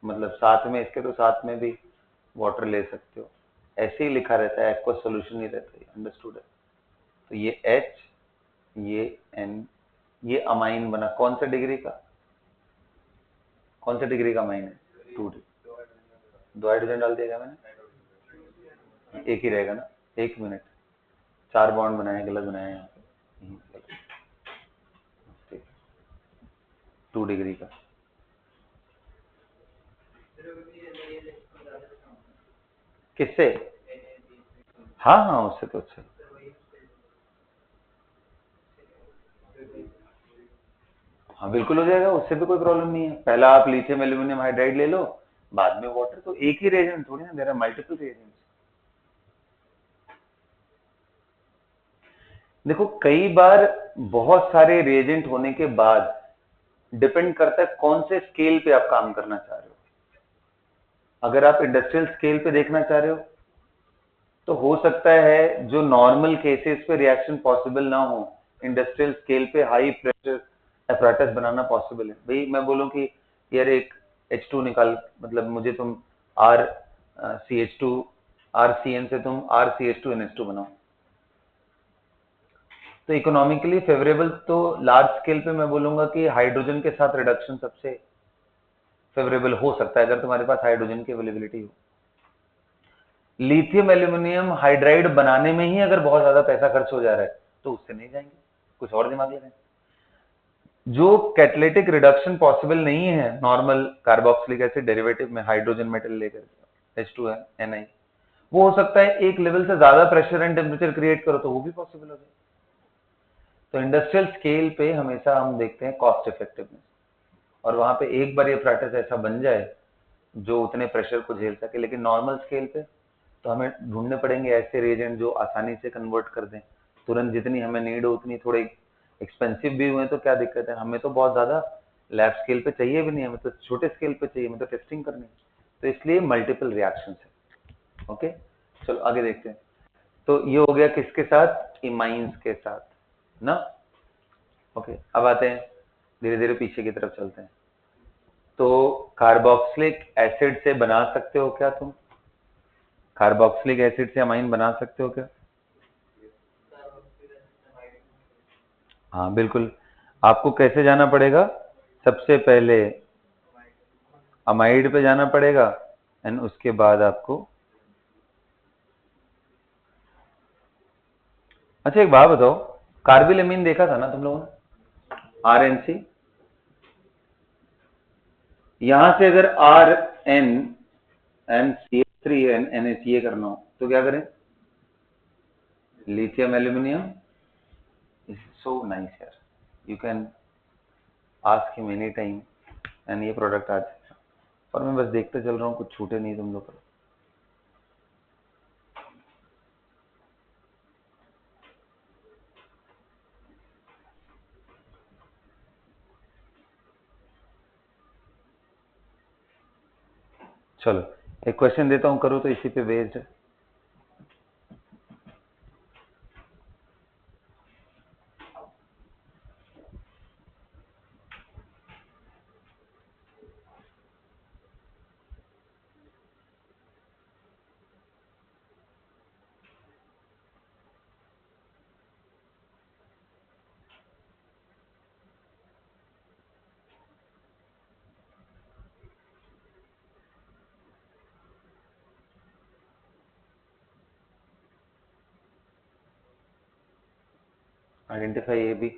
Speaker 1: मतलब साथ में इसके तो साथ में भी वाटर ले सकते हो, ऐसे ही लिखा रहता है, एक्वा सोल्यूशन ही रहता है, अंडरस्टूड है। तो ये H, ये N, ये अमाइन बना, कौन सा डिग्री का, कौन सा डिग्री का अमाइन है? 2 दो हाइड्रोजन डाल दिया मैंने, एक ही रहेगा ना, 1 मिनट, 4 बॉन्ड बनाए, गलत बनाए यहाँ पे, 2 डिग्री का। किससे? हाँ हाँ, उससे तो अच्छा। हाँ बिल्कुल हो जाएगा, उससे भी कोई प्रॉब्लम नहीं है। पहला आप लिथियम एल्यूमिनियम हाइड्राइड ले लो, बाद में वाटर, तो एक ही रिएजेंट थोड़ी ना, देयर आर मल्टीपल रिएजेंट्स। देखो कई बार बहुत सारे रिएजेंट होने के बाद डिपेंड करता है कौन से स्केल पे आप काम करना चाह रहे हो। अगर आप इंडस्ट्रियल स्केल पे देखना चाह रहे हो तो हो सकता है जो नॉर्मल केसेस पे रिएक्शन पॉसिबल ना हो, इंडस्ट्रियल स्केल पे हाई प्रेशर एपरेटस बनाना पॉसिबल है। भाई मैं बोलूं कि यार एक H2 निकाल, मतलब मुझे तुम R CH2 RCN से तुम RCH2NH2 बनाओ, तो इकोनॉमिकली फेवरेबल तो लार्ज स्केल पे मैं बोलूंगा कि हाइड्रोजन के साथ रिडक्शन सबसे फेवरेबल हो सकता है, अगर तुम्हारे पास हाइड्रोजन की अवेलेबिलिटी हो। लिथियम एल्यूमिनियम हाइड्राइड बनाने में ही अगर बहुत ज्यादा पैसा खर्च हो जा रहा है तो उससे नहीं जाएंगे, कुछ और दिमाग लगाएं। जो कैटालिटिक रिडक्शन पॉसिबल नहीं है नॉर्मल कार्बोक्सिलिक एसिड डेरिवेटिव में हाइड्रोजन मेटल लेकर H2Ni, वो हो सकता है एक लेवल से ज्यादा प्रेशर एंड टेम्परेचर क्रिएट करो तो वो भी पॉसिबल हो जाए। तो इंडस्ट्रियल स्केल पे हमेशा हम देखते हैं कॉस्ट इफेक्टिवनेस, और वहां पे एक बार ये फ्रैटस ऐसा बन जाए जो उतने प्रेशर को झेल सके। लेकिन नॉर्मल स्केल पे तो हमें ढूंढने पड़ेंगे ऐसे रिएजेंट जो आसानी से कन्वर्ट कर दें तुरंत, जितनी हमें नीड हो उतनी। थोड़े एक्सपेंसिव भी हुए तो क्या दिक्कत है, हमें तो बहुत ज्यादा लैब स्केल पे चाहिए भी नहीं, हमें तो छोटे स्केल पे चाहिए, हमें तो टेस्टिंग करनी है। तो इसलिए मल्टीपल रिएक्शन है। ओके, चलो आगे देखते हैं। तो ये हो गया किसके साथ, इमाइंस के साथ ना। ओके, अब आते हैं धीरे धीरे पीछे की तरफ चलते हैं। तो कार्बोक्सिलिक एसिड से बना सकते हो क्या तुम, कार्बोक्सिलिक एसिड से अमाइन बना सकते हो क्या? हाँ बिल्कुल। आपको कैसे जाना पड़ेगा, सबसे पहले अमाइड पे जाना पड़ेगा एंड उसके बाद आपको, अच्छा एक बात बताओ, कार्बिलमिन देखा था ना तुम लोगों ने, RNC, यहां से अगर RN एंड CH3 NaCl करना हो तो क्या करें, lithium aluminium is so nice यार, you can ask him any time and ये प्रोडक्ट आ जाएगा। और मैं बस देखते चल रहा हूँ, कुछ छूटे नहीं तुम लोग को। चलो एक क्वेश्चन देता हूँ, करो तो इसी पे बेस्ड है। आइडेंटिफाई ए बी,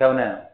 Speaker 1: क्या बनाया?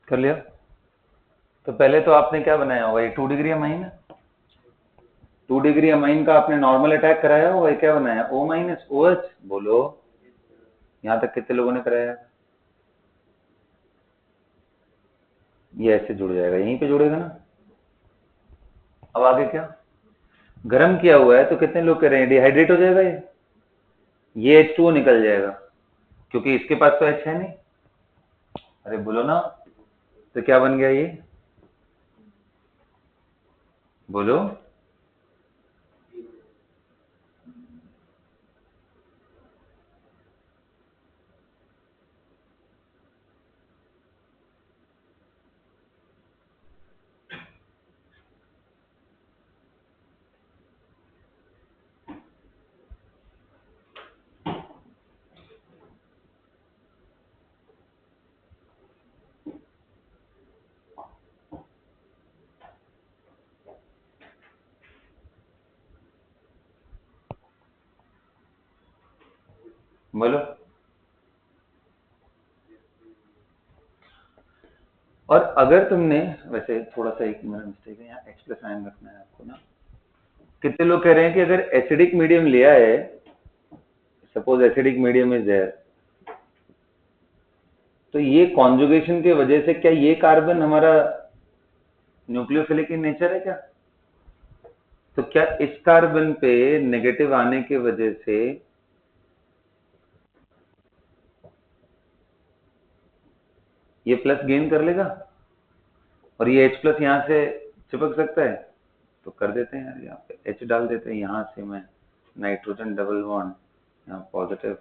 Speaker 1: कर लिया। तो पहले तो आपने क्या बनाया होगा, ये 2 डिग्री अमाइन है। 2 डिग्री अमाइन का आपने नॉर्मल अटैक कराया होगा, क्या बनाया? O minus OH। बोलो, यहां तक कितने लोगों ने कराया? ये ऐसे जुड़ जाएगा, यहीं पे जुड़ेगा ना। अब आगे क्या? गर्म किया हुआ है तो कितने लोग कह रहे हैं डिहाइड्रेट हो जाएगा ये H2O निकल जाएगा, क्योंकि इसके पास तो H है नहीं। अरे बोलो ना, तो क्या बन गया ये? बोलो। बोलो। और अगर तुमने, वैसे थोड़ा सा एक मेरा मिस्टेक है, यहाँ H प्लस आयन रखना है आपको ना। कितने लोग कह रहे हैं कि अगर एसिडिक मीडियम लिया है, suppose acidic medium is there, तो ये कॉन्जुगेशन की वजह से क्या ये कार्बन हमारा न्यूक्लियोफिलिक इन नेचर है क्या? तो क्या इस कार्बन पे नेगेटिव आने की वजह से ये प्लस गेन कर लेगा और ये H प्लस यहाँ से चिपक सकता है? तो कर देते हैं यार, यहाँ पे H डाल देते हैं, यहाँ से मैं नाइट्रोजन डबल बॉन्ड, यहाँ पॉजिटिव,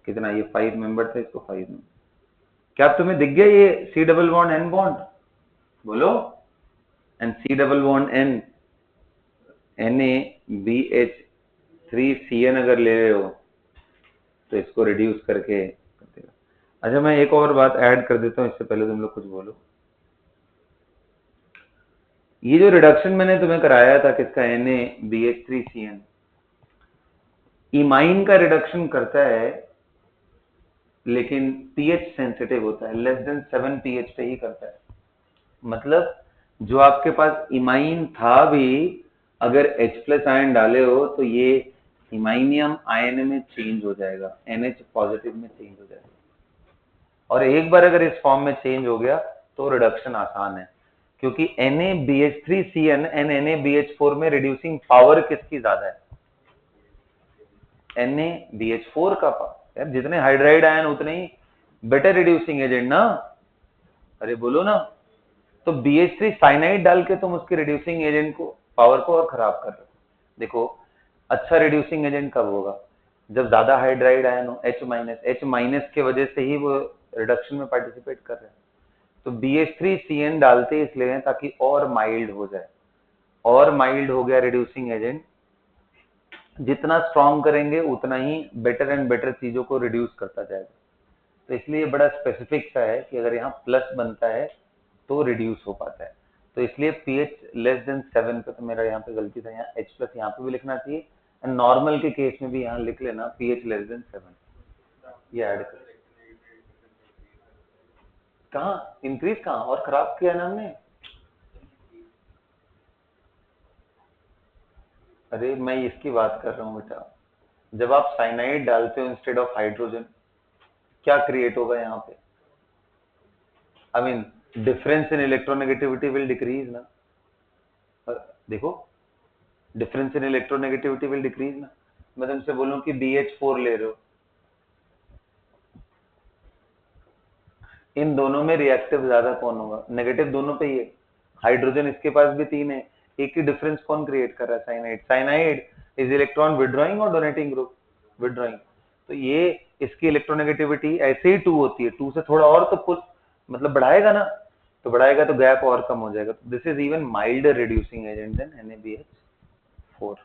Speaker 1: कितना ये 5 मेंबर थे, इसको 5 में। क्या अब तुम्हें दिख गया ये C double bond N bond? बोलो। And C double bond N, NaBH3Cn अगर ले रहे हो तो इसको रिड्यूस करके कर देगा। अच्छा, मैं एक और बात ऐड कर देता हूँ, इससे पहले तुम लोग कुछ बोलो। ये जो रिडक्शन मैंने तुम्हें कराया था किसका, NaBH3Cn, इमाइन का रिडक्शन करता है, लेकिन pH सेंसिटिव होता है, लेस देन 7 pH पे ही करता है। मतलब जो आपके पास इमाइन था भी, अगर H प्लस आयन डाले हो तो ये इमाइनियम आयन में चेंज हो जाएगा, NH पॉजिटिव में चेंज हो जाएगा। और एक बार अगर इस फॉर्म में चेंज हो गया तो रिडक्शन आसान है, क्योंकि NaBH3Cn एंड NaBH4 में रिड्यूसिंग पावर किसकी ज्यादा है? NaBH4 का पावर। यार जितने हाइड्राइड आयन उतने ही बेटर रिड्यूसिंग एजेंट ना। अरे बोलो ना। तो BH3 साइनाइड डाल के तुम उसके रिड्यूसिंग एजेंट को, पावर को और खराब कर रहे हो। देखो, अच्छा रिड्यूसिंग एजेंट कब होगा? जब ज्यादा हाइड्राइड आयन हो, H माइनस की वजह से ही वो रिडक्शन में पार्टिसिपेट कर रहे हैं। तो BH3CN डालते इसलिए हैं ताकि और माइल्ड हो जाए, और माइल्ड हो गया रिड्यूसिंग एजेंट। जितना स्ट्रॉन्ग करेंगे उतना ही बेटर एंड बेटर चीजों को रिड्यूस करता जाएगा। तो इसलिए बड़ा स्पेसिफिक सा है कि अगर यहाँ प्लस बनता है तो रिड्यूस हो पाता है। तो इसलिए pH लेस देन 7 पे, तो मेरा यहाँ पे गलती था, यहाँ H प्लस यहाँ पे भी लिखना चाहिए, एंड नॉर्मल के केस में भी यहाँ लिख लेना pH लेस देन 7, ये ऐड कर। कहाँ इंक्रीज, कहाँ और खराब किया ना हमने? अरे मैं इसकी बात कर रहा हूँ बेटा, जब आप साइनाइड डालते हो इंस्टेड ऑफ हाइड्रोजन, क्या क्रिएट होगा यहाँ पे? I mean difference in electronegativity will decrease ना। देखो difference in electronegativity will decrease ना। मैं तुमसे बोलूं कि BH4 ले रहे हो, इन दोनों में रिएक्टिव ज्यादा कौन होगा? नेगेटिव दोनों पे ही है, हाइड्रोजन इसके पास भी 3 है, एक ही डिफरेंस कौन क्रिएट कर रहा है? Cyanide. Cyanide is electron withdrawing और डोनेटिंग ग्रुप? विड्रॉइंग। तो ये इसकी इलेक्ट्रोनेगेटिविटी ऐसे ही 2 होती है, 2 से थोड़ा और तो पुश मतलब बढ़ाएगा ना, तो बढ़ाएगा तो गैप और कम हो जाएगा। This is even milder reducing agent than NaBH4।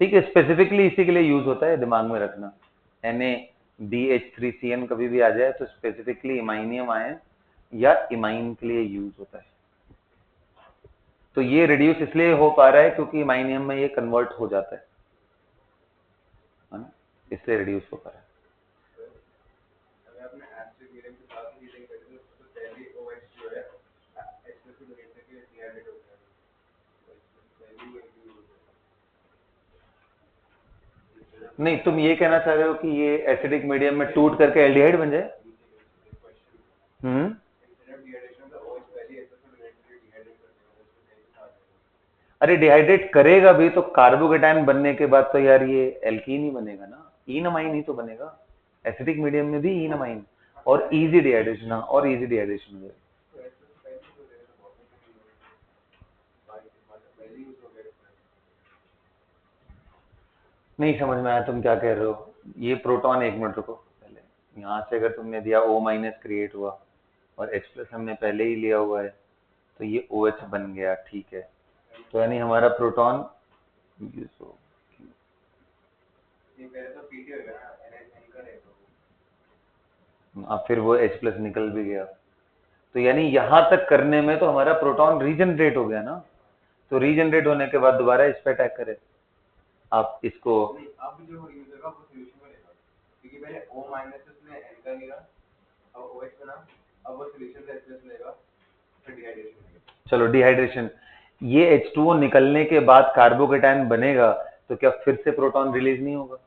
Speaker 1: ठीक है, स्पेसिफिकली इसी के लिए यूज होता है, दिमाग में रखना। NaBH3CN कभी भी आ जाए तो स्पेसिफिकली इमाइनियम आयन या इमाइन के लिए यूज होता है। तो ये रिड्यूस इसलिए हो पा रहा है क्योंकि इमाइनियम में ये कन्वर्ट हो जाता है ना, इसलिए रिड्यूस हो पा रहा है। नहीं, तुम ये कहना चाह रहे हो कि ये एसिडिक मीडियम में टूट करके एल्डिहाइड बन जाए? अरे डिहाइड्रेट करेगा भी तो कार्बोकेटायन बनने के बाद तो यार ये एल्कीन ही बनेगा ना, इनमाइन ही तो बनेगा। एसिडिक मीडियम में भी इनमाइन और इजी डिहाइड्रेशन, और इजी डिहाइड्रेशन हो जाएगा। नहीं समझ में आया तुम क्या कह रहे हो। ये प्रोटॉन, एक मिनट रुको, पहले यहाँ से अगर तुमने दिया O- क्रिएट हुआ और H प्लस हमने पहले ही लिया हुआ है, तो ये OH बन गया, ठीक है। तो यानी हमारा प्रोटॉन अब फिर वो H प्लस निकल भी गया, तो यानी यहां तक करने में तो हमारा प्रोटॉन रीजनरेट हो गया ना। तो रीजनरेट होने के बाद दोबारा इस पे अटैक करें आप इसको। अब जो यूज होगा वो सॉल्यूशन में लेगा, क्योंकि पहले O- ने N का लिया, अब OH बना, अब वो सॉल्यूशन से H प्लस लेगा, फिर डिहाइड्रेशन। चलो डिहाइड्रेशन, ये H2O निकलने के बाद कार्बोकेटायन बनेगा, तो क्या फिर से प्रोटॉन रिलीज नहीं होगा?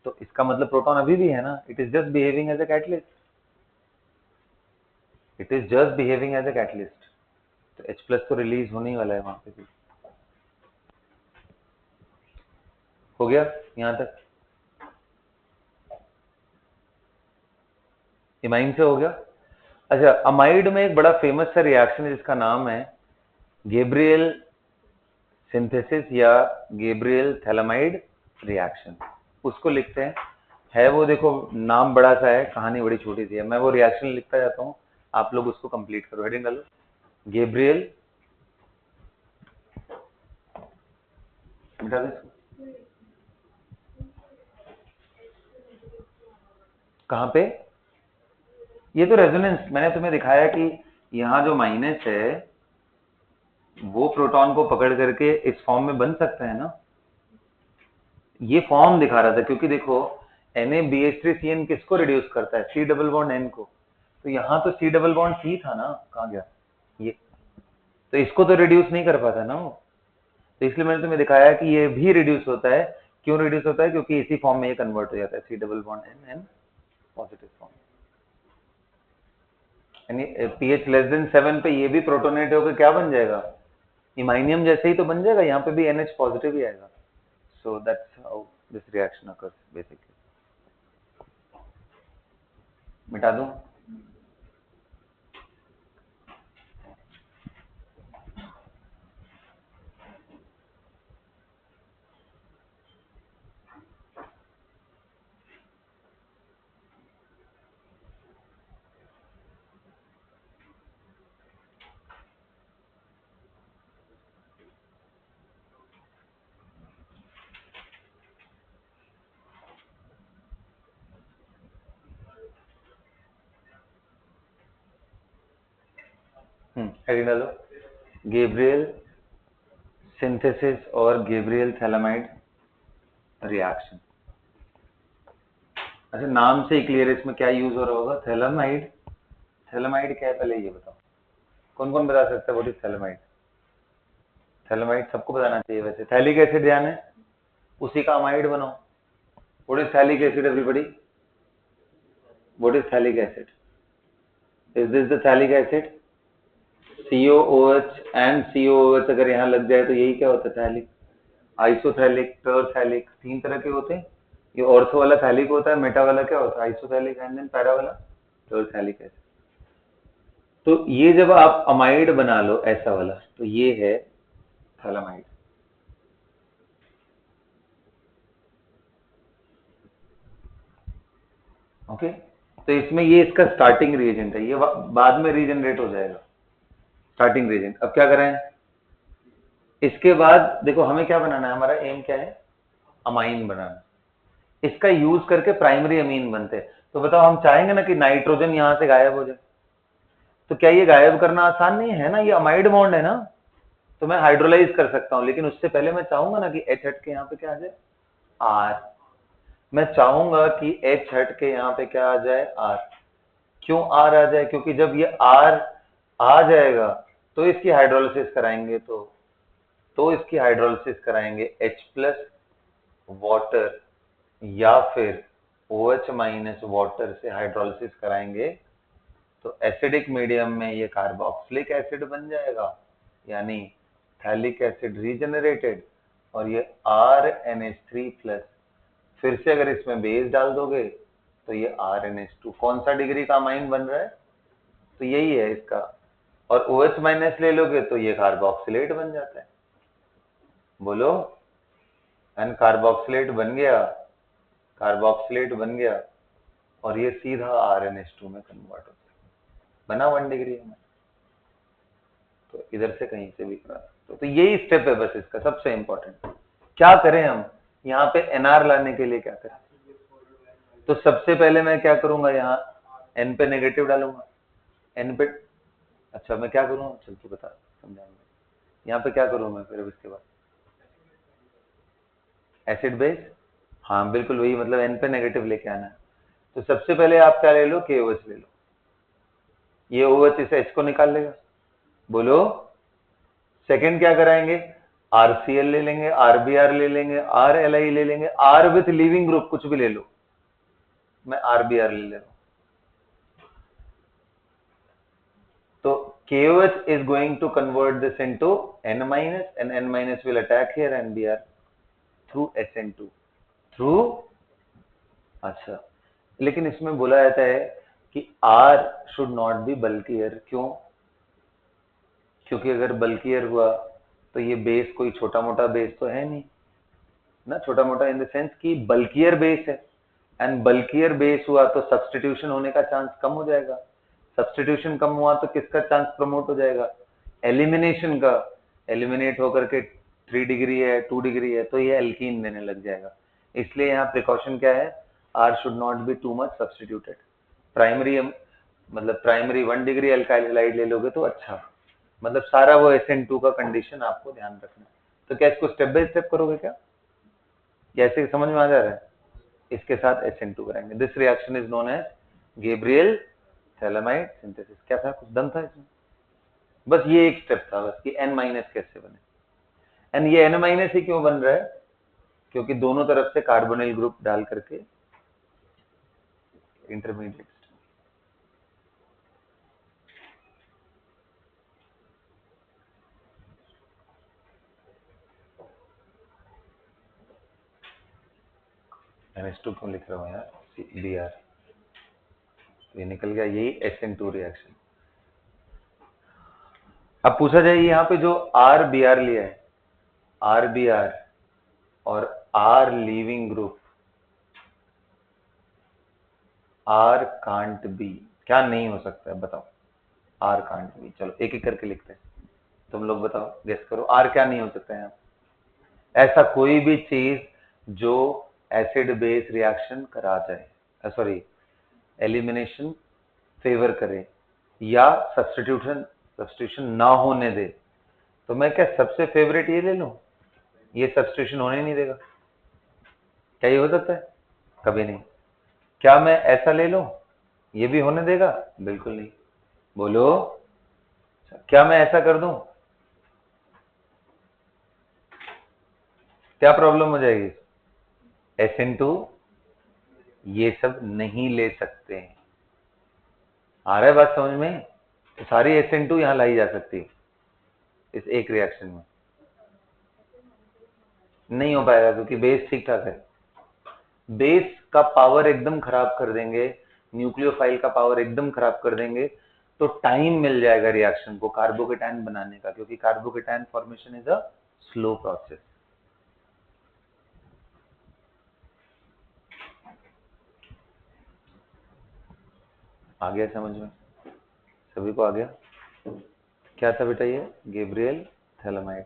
Speaker 1: तो इसका मतलब प्रोटॉन अभी भी है ना, it is just behaving as a catalyst, it is just behaving as a catalyst. तो H प्लस तो रिलीज होने ही वाला है वहां पे भी। हो गया यहां तक? इमाइन से हो गया। अच्छा, अमाइड में एक बड़ा फेमस सा रिएक्शन है जिसका नाम है गेब्रियल सिंथेसिस या गेब्रियल थैलामाइड रिएक्शन, उसको लिखते हैं। है वो, देखो नाम बड़ा सा है, कहानी बड़ी छोटी सी है। मैं वो रिएक्शन लिखता जाता हूँ, आप लोग उसको कंप्लीट करो। हेडिंग डालो, गेब्रियल, मिटा दो इसको। कहाँ पे? ये तो रेजोनेंस, मैंने तुम्हें दिखाया कि यहाँ जो माइनस है वो प्रोटॉन को पकड़ करके इस फॉर्म में बन सकता है ना। ये फॉर्म दिखा रहा था, क्योंकि देखो NaBH3CN किसको रिड्यूस करता है? C डबल बॉन्ड N को। तो यहाँ तो C डबल बॉन्ड C था ना, कहाँ गया ये? तो इसको तो रिड्यूस नहीं कर पाता ना वो, तो इसलिए मैंने तुम्हें दिखाया कि ये भी रिड्यूस होता है। क्यों रिड्यूस होता है? क्योंकि इसी फॉर्म में ये कन्वर्ट हो जाता है, C double bond N positive form. यानी pH लेस देन 7 पे ये भी प्रोटोनेट होकर क्या बन जाएगा? इमाइनियम जैसे ही तो बन जाएगा, यहाँ पे भी NH पॉजिटिव ही आएगा। So that's how this reaction occurs basically. मिटा दूं? हेडिंग डालो, गैब्रियल सिंथेसिस और गैब्रियल थैलामाइड रिएक्शन। अच्छा, नाम से ही क्लियर है इसमें क्या यूज हो रहा होगा। थैलामाइड, थैलामाइड क्या है पहले ये बताओ, कौन कौन बता सकता है व्हाट इज थैलामाइड? थैलामाइड सबको बताना चाहिए वैसे। थैलिक एसिड ध्यान है, उसी का अमाइड बनाओ। What is phthalic acid everybody? What is phthalic acid? Is this the phthalic acid? COOH and COOH अगर यहाँ लग जाए तो यही क्या होता है? थैलिक। आइसोथैलिक, टरथैलिक, 3 तरह के होते हैं। ये ऑर्थो वाला थैलिक होता है, मेटा वाला क्या होता है? आइसोथैलिक, एंड देन पैरा वाला टरथैलिक एसिड। तो ये जब आप अमाइड बना लो ऐसा वाला, तो ये है थैलामाइड। ओके, तो इसमें ये इसका स्टार्टिंग रिएजेंट है, ये बाद में रीजनरेट हो जाएगा स्टार्टिंग रिएजेंट। अब क्या करें इसके बाद? देखो हमें क्या बनाना है, हमारा एम क्या है? अमाइन बनाना। इसका यूज करके प्राइमरी अमीन बनते हैं। तो बताओ, हम चाहेंगे ना कि नाइट्रोजन यहां से गायब हो जाए, तो क्या ये गायब करना आसान नहीं है ना? ये अमाइड बॉन्ड है ना, तो मैं हाइड्रोलाइज कर सकता हूं, लेकिन उससे पहले मैं चाहूंगा ना कि H हट के यहाँ पे क्या आ जाए? R। मैं चाहूंगा कि H हट के यहाँ पे क्या आ जाए? R। क्यों R आ जाए? क्योंकि जब ये R आ जाएगा तो इसकी हाइड्रोलिसिस कराएंगे, तो इसकी हाइड्रोलिसिस कराएंगे H प्लस वाटर या फिर OH माइनस वाटर से हाइड्रोलिसिस कराएंगे, तो एसिडिक मीडियम में ये कार्बोक्सिलिक एसिड बन जाएगा, यानी थैलिक एसिड रीजनरेटेड, और ये RNH3 प्लस, फिर से अगर इसमें बेस डाल दोगे तो ये RNH2। कौन सा डिग्री का अमाइन बन रहा है? तो यही है इसका। और OH माइनस ले लोगे तो ये कार्बोक्सिलेट बन जाता है। बोलो, एन कार्बोक्सिलेट बन गया, कार्बोक्सिलेट बन गया, और ये सीधा RNH2 में कन्वर्ट होता है, बना 1 डिग्री में। तो इधर से कहीं से भी करा सकते हो। तो यही स्टेप है बस इसका सबसे इंपॉर्टेंट। क्या करें हम यहाँ पे NR लाने के लिए? क्या करें? तो सबसे पहले मैं क्या करूंगा, यहाँ N पे नेगेटिव डालूंगा। N पे, अच्छा मैं क्या करूँ, चल तू बता, समझाऊंगा। यहाँ पे क्या करूँ मैं फिर इसके बाद? एसिड बेस, हाँ बिल्कुल वही, मतलब N पे नेगेटिव लेके आना है। तो सबसे पहले आप क्या ले लो? KOH ले लो। ये OH इस H को निकाल लेगा। बोलो, सेकंड क्या कराएंगे? RCl ले लेंगे, RBr ले लेंगे, RLi ले लेंगे, R विथ लीविंग ग्रुप कुछ भी ले लो। मैं RBr ले ले रहा हूं। तो KOH is going to convert this into N minus, and N minus will attack here and Br through SN2 through। अच्छा, लेकिन इसमें बोला जाता है कि R should not be bulkier। क्यों? क्योंकि अगर बल्कियर हुआ तो ये बेस कोई छोटा मोटा बेस तो है नहीं ना, छोटा मोटा इन द सेंस कि बल्कियर बेस है, एंड बल्कियर बेस हुआ तो सब्स्टिट्यूशन होने का चांस कम हो जाएगा। सब्स्टिट्यूशन कम हुआ तो किसका चांस प्रमोट हो जाएगा? एलिमिनेशन का। एलिमिनेट होकर के 3 डिग्री है, 2 डिग्री है, तो ये एल्कीन देने लग जाएगा। इसलिए यहाँ प्रिकॉशन क्या है? R should not be too much substituted. Primary मतलब प्राइमरी 1 डिग्री एल्काइल हैलाइड ले लोगे तो अच्छा, मतलब सारा वो SN2 का कंडीशन आपको ध्यान रखना है। तो क्या इसको स्टेप बाय स्टेप करोगे क्या? कैसे समझ में आ जा रहा है? इसके साथ SN2 कराएंगे। This reaction is known as Gabriel phthalimide synthesis. क्या था, कुछ दम था इसमें? बस ये एक स्टेप था बस कि N माइनस कैसे बने। एंड ये N माइनस ही क्यों बन रहा है? क्योंकि दोनों तरफ से कार्बोनिल ग्रुप डाल करके इंटरमीडिएट। NH2 क्यों लिख रहा हूँ यार? Br, ये निकल गया, यही SN2 रिएक्शन। अब पूछा जाए यहाँ पे जो RBr लिया है, RBr और R leaving group, R can't be, क्या नहीं हो सकता है बताओ? R can't be. चलो एक एक करके लिखते हैं, तुम लोग बताओ, गेस करो R क्या नहीं हो सकता है? ऐसा कोई भी चीज जो एसिड बेस रिएक्शन करा जाए, सॉरी एलिमिनेशन फेवर करे या सब्स्टिट्यूशन सब्स्टिट्यूशन ना होने दे तो मैं क्या सबसे फेवरेट ये ले लूं? ये सब्स्टिट्यूशन होने नहीं देगा। क्या ये हो सकता है? कभी नहीं। क्या मैं ऐसा ले लूं, ये भी होने देगा? बिल्कुल नहीं। बोलो, क्या मैं ऐसा कर दूं? क्या प्रॉब्लम हो जाएगी? SN2 ये सब नहीं ले सकते हैं। आ रहा है बात समझ में? तो सारी SN2 यहां लाई जा सकती है इस एक रिएक्शन में। नहीं हो पाएगा क्योंकि बेस ठीक ठाक है। बेस का पावर एकदम खराब कर देंगे, न्यूक्लियोफाइल का पावर एकदम खराब कर देंगे, तो टाइम मिल जाएगा रिएक्शन को कार्बोकेटायन बनाने का, क्योंकि carbocation formation is a slow process. आ गया समझ में? सभी को आ गया? क्या था बेटा ये? Gabriel phthalimide.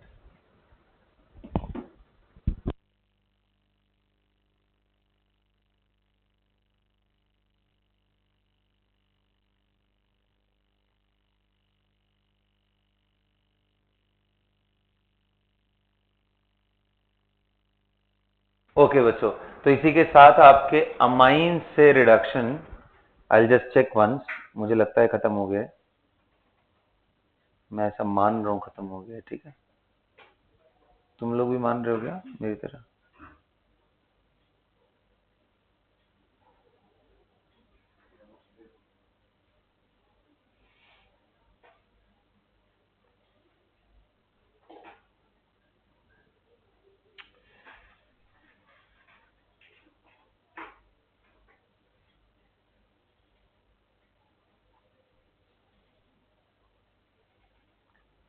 Speaker 1: ओके बच्चों, तो इसी के साथ आपके अमाइन से reduction, I just check once, मुझे लगता है खत्म हो गया है। मैं ऐसा मान रहा हूं खत्म हो गया है। ठीक है, तुम लोग भी मान रहे हो क्या मेरी तरह?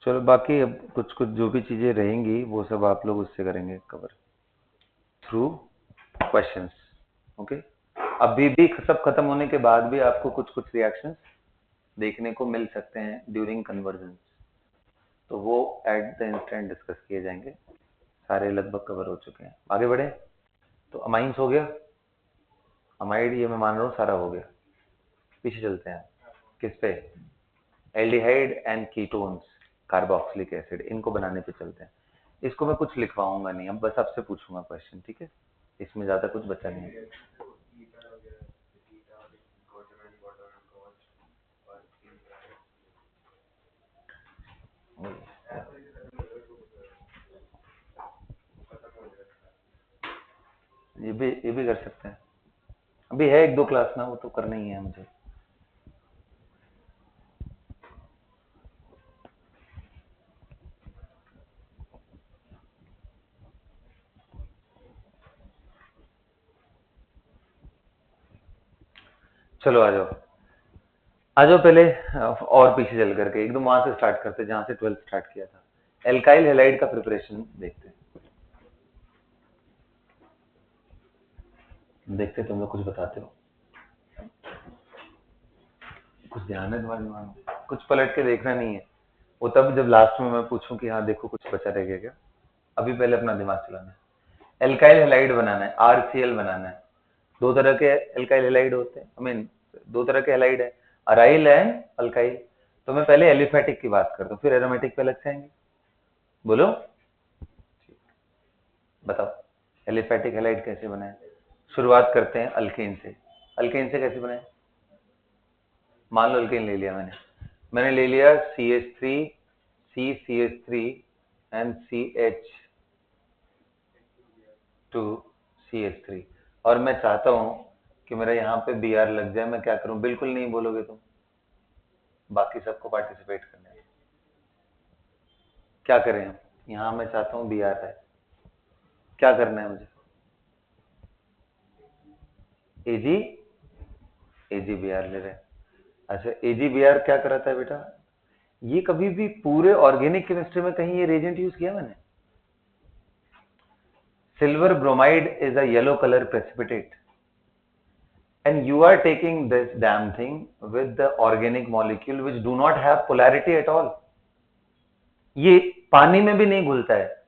Speaker 1: चलो बाकी अब कुछ कुछ जो भी चीजें रहेंगी वो सब आप लोग उससे करेंगे कवर थ्रू क्वेश्चंस। ओके, अभी भी सब खत्म होने के बाद भी आपको कुछ कुछ रिएक्शंस देखने को मिल सकते हैं ड्यूरिंग कन्वर्जन, तो वो एट द इंस्टेंट डिस्कस किए जाएंगे। सारे लगभग कवर हो चुके हैं। आगे बढ़े तो अमाइंस हो गया, अमाइड ये मैं मान रहा हूँ सारा हो गया। पीछे चलते हैं, किस पे? Aldehyde and ketones, carboxylic acid, इनको बनाने पे चलते हैं। इसको मैं कुछ लिखवाऊंगा नहीं, अब बस आपसे पूछूंगा क्वेश्चन। ठीक है, इसमें ज्यादा कुछ बचा नहीं है। ये भी कर सकते हैं। अभी है एक दो क्लास ना, वो तो करना ही है मुझे। चलो आ जाओ, आ जाओ पहले और पीछे चल करके एकदम वहां से स्टार्ट करते जहां से 12th स्टार्ट किया था। एल्काइल हैलाइड का प्रिपरेशन देखते देखते तुम लोग कुछ बताते हो, कुछ ध्यान है तुम्हारे दिमाग में? कुछ पलट के देखना नहीं है, वो तब जब लास्ट में मैं पूछूं कि हाँ देखो कुछ बचा रह गया क्या। अभी पहले अपना दिमाग चलाना है। एल्काइल हैलाइड बनाना है, RCl बनाना है। दो तरह के एल्काइल हैलाइड होते हैं, आई मीन दो तरह के हैलाइड है, अराइल एंड अल्काइल। तो मैं पहले एलिफेटिक की बात करता हूँ, फिर एरोमेटिक पे अलग से आएंगे। बोलो, बताओ एलिफेटिक हैलाइड कैसे बनाए? शुरुआत करते हैं अल्केन से। अल्केन से कैसे बनाए? मान लो अल्केन ले लिया मैंने ले लिया CH3 CCH3 एंड CH2CH3, और मैं चाहता हूं कि मेरा यहाँ पे Br लग जाए। मैं क्या करूं? बिल्कुल नहीं बोलोगे तुम, बाकी सबको पार्टिसिपेट करना है। क्या करें हम? यहाँ मैं चाहता हूँ Br है, क्या करना है मुझे? AgBr ले रहे हैं। अच्छा, AgBr क्या कराता है बेटा? ये कभी भी पूरे ऑर्गेनिक केमिस्ट्री में कहीं ये रेजेंट यूज किया मैंने? Silver bromide is a yellow color precipitate, and you are taking this damn thing with the organic molecule which do not have polarity at all. ये पानी में भी नहीं घुलता है,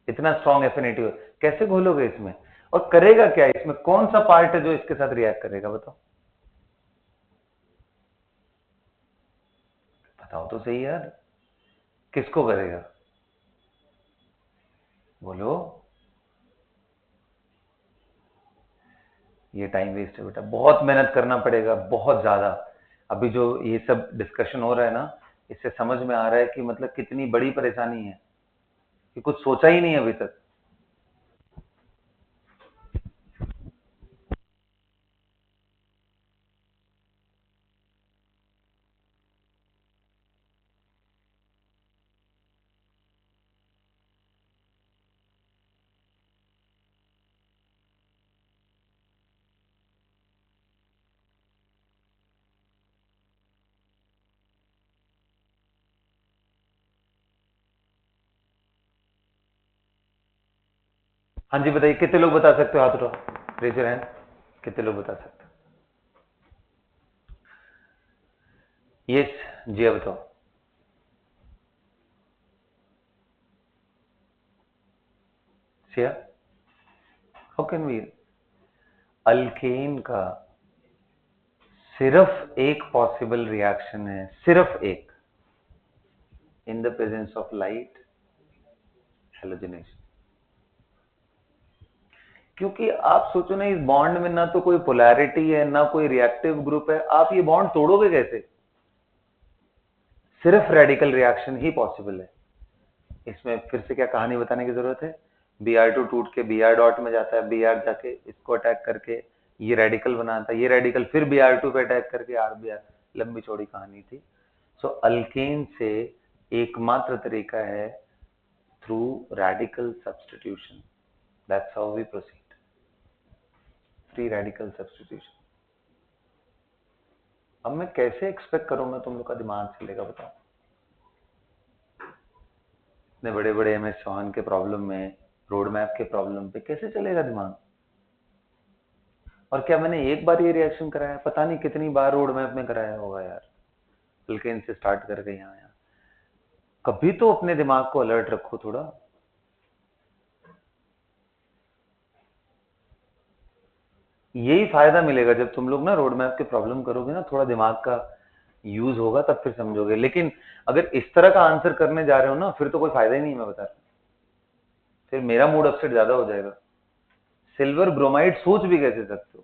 Speaker 1: इतना स्ट्रॉन्ग एफिनिटी हो। कैसे घोलोगे इसमें? और करेगा क्या इसमें? कौन सा पार्ट है जो इसके साथ रिएक्ट करेगा बताओ? बताओ तो सही यार, किसको करेगा, बोलो। ये टाइम वेस्ट है बेटा, बहुत मेहनत करना पड़ेगा, बहुत ज्यादा। अभी जो ये सब डिस्कशन हो रहा है ना, इससे समझ में आ रहा है कि मतलब कितनी बड़ी परेशानी है, कि कुछ सोचा ही नहीं अभी तक। हाँ जी बताइए, कितने लोग बता सकते हो, हाथ उठाओ, रेज योर हैंड, कितने लोग बता सकते हो? यस जी, अब बताओ। Siya, how can we, alkane का सिर्फ एक पॉसिबल रिएक्शन है, सिर्फ एक, in the presence of light, halogenation. क्योंकि आप सोचो ना, इस बॉन्ड में ना तो कोई पोलैरिटी है, ना कोई रिएक्टिव ग्रुप है, आप ये बॉन्ड तोड़ोगे कैसे? सिर्फ रेडिकल रिएक्शन ही पॉसिबल है। इसमें फिर से क्या कहानी बताने की जरूरत है? Br2 टूट के Br डॉट में जाता है, Br जाके इसको अटैक करके ये रेडिकल बनाता है, ये रेडिकल फिर Br2 पे अटैक करके RBr, लंबी चौड़ी कहानी थी। सो अल्केन से एकमात्र तरीका है through radical substitution, that's how we proceed, free radical substitution. अब मैं कैसे एक्सपेक्ट करूंगा तुम लोग का दिमाग चलेगा, बताओ? इतने बड़े बड़े MS चौहान के प्रॉब्लम में, रोड मैप के प्रॉब्लम पे कैसे चलेगा दिमाग? और क्या मैंने एक बार ये रिएक्शन कराया? पता नहीं कितनी बार रोड मैप में कराया होगा यार, अल्केन से स्टार्ट करके यहाँ यहाँ। कभी तो अपने दिमाग को अलर्ट रखो थोड़ा। यही फायदा मिलेगा जब तुम लोग ना रोड मैप के प्रॉब्लम करोगे ना, थोड़ा दिमाग का यूज होगा, तब फिर समझोगे। लेकिन अगर इस तरह का आंसर करने जा रहे हो ना, फिर तो कोई फायदा ही नहीं, मैं बता रहा हूं। फिर मेरा मूड अपसेट ज्यादा हो जाएगा। सिल्वर ब्रोमाइड सोच भी कैसे सकते हो?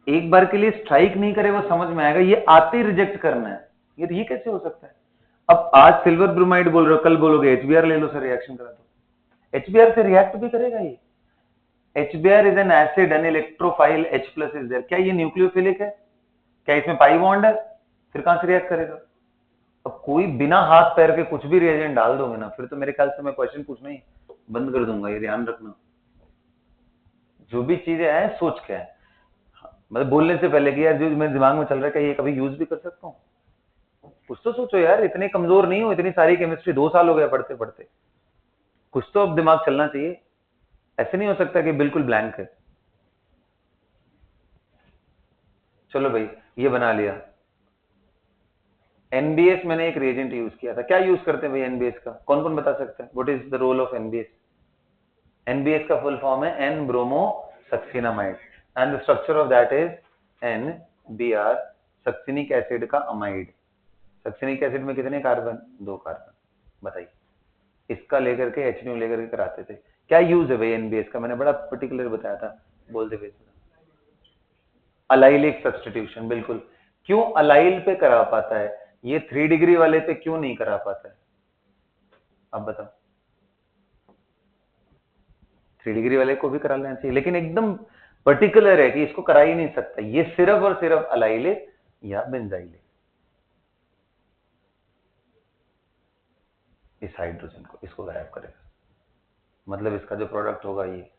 Speaker 1: एक बार के लिए स्ट्राइक नहीं करे वो समझ में आएगा, ये आते ही रिजेक्ट करना है, ये कैसे हो सकता है? अब आज सिल्वर ब्रोमाइड बोल रहे हो, कल बोलोगे HBr ले लो सर, रिएक्शन करा दो। HBr से रिएक्ट भी करेगा ये। HBr is an acid, an electrophile, H plus is there. क्या ये न्यूक्लियोफिलिक है? क्या इसमें पाई बॉन्ड है? फिर कहां से रिएक्ट करेगा? अब कोई बिना हाथ पैर के कुछ भी रिएजेंट डाल दोगे ना, फिर तो मेरे ख्याल से मैं क्वेश्चन पूछना ही बंद कर दूंगा, ये ध्यान रखना। जो भी चीजें हैं सोच के है, मतलब बोलने से पहले कि यार जो मेरे दिमाग में चल रहा है, ये कभी यूज भी कर सकता हूँ? कुछ तो सोचो यार, इतने कमजोर नहीं हो, इतनी सारी केमिस्ट्री 2 साल हो गया पढ़ते पढ़ते, कुछ तो अब दिमाग चलना चाहिए। ऐसे नहीं हो सकता कि बिल्कुल ब्लैंक है। चलो भाई, ये बना लिया। NBS मैंने एक रिएजेंट यूज किया था। क्या यूज करते हैं भाई NBS का? कौन कौन बता सकते हैं? What is the role of NBS? NBS का फुल फॉर्म है N bromo succinimide, and the structure of that is NBr, succinic acid का अमाइड। सक्सिनिक एसिड में कितने कार्बन? 2 कार्बन। बताइए, इसका लेकर के HNO लेकर के कराते थे। क्या यूज है भाई NBS का? मैंने बड़ा पर्टिकुलर बताया था, बोलते हुए। अलाइलिक सब्स्टिट्यूशन, बिल्कुल। क्यों अलाइल पे करा पाता है, ये 3 डिग्री वाले पे क्यों नहीं करा पाता है? अब बताओ। 3 डिग्री वाले को भी करा लेना चाहिए, लेकिन एकदम पर्टिकुलर है कि इसको करा ही नहीं सकता, ये सिर्फ और सिर्फ अलाइलिक या बेंजाइलिक। इस हाइड्रोजन को, इसको गायब करेगा, मतलब इसका जो प्रोडक्ट होगा ये।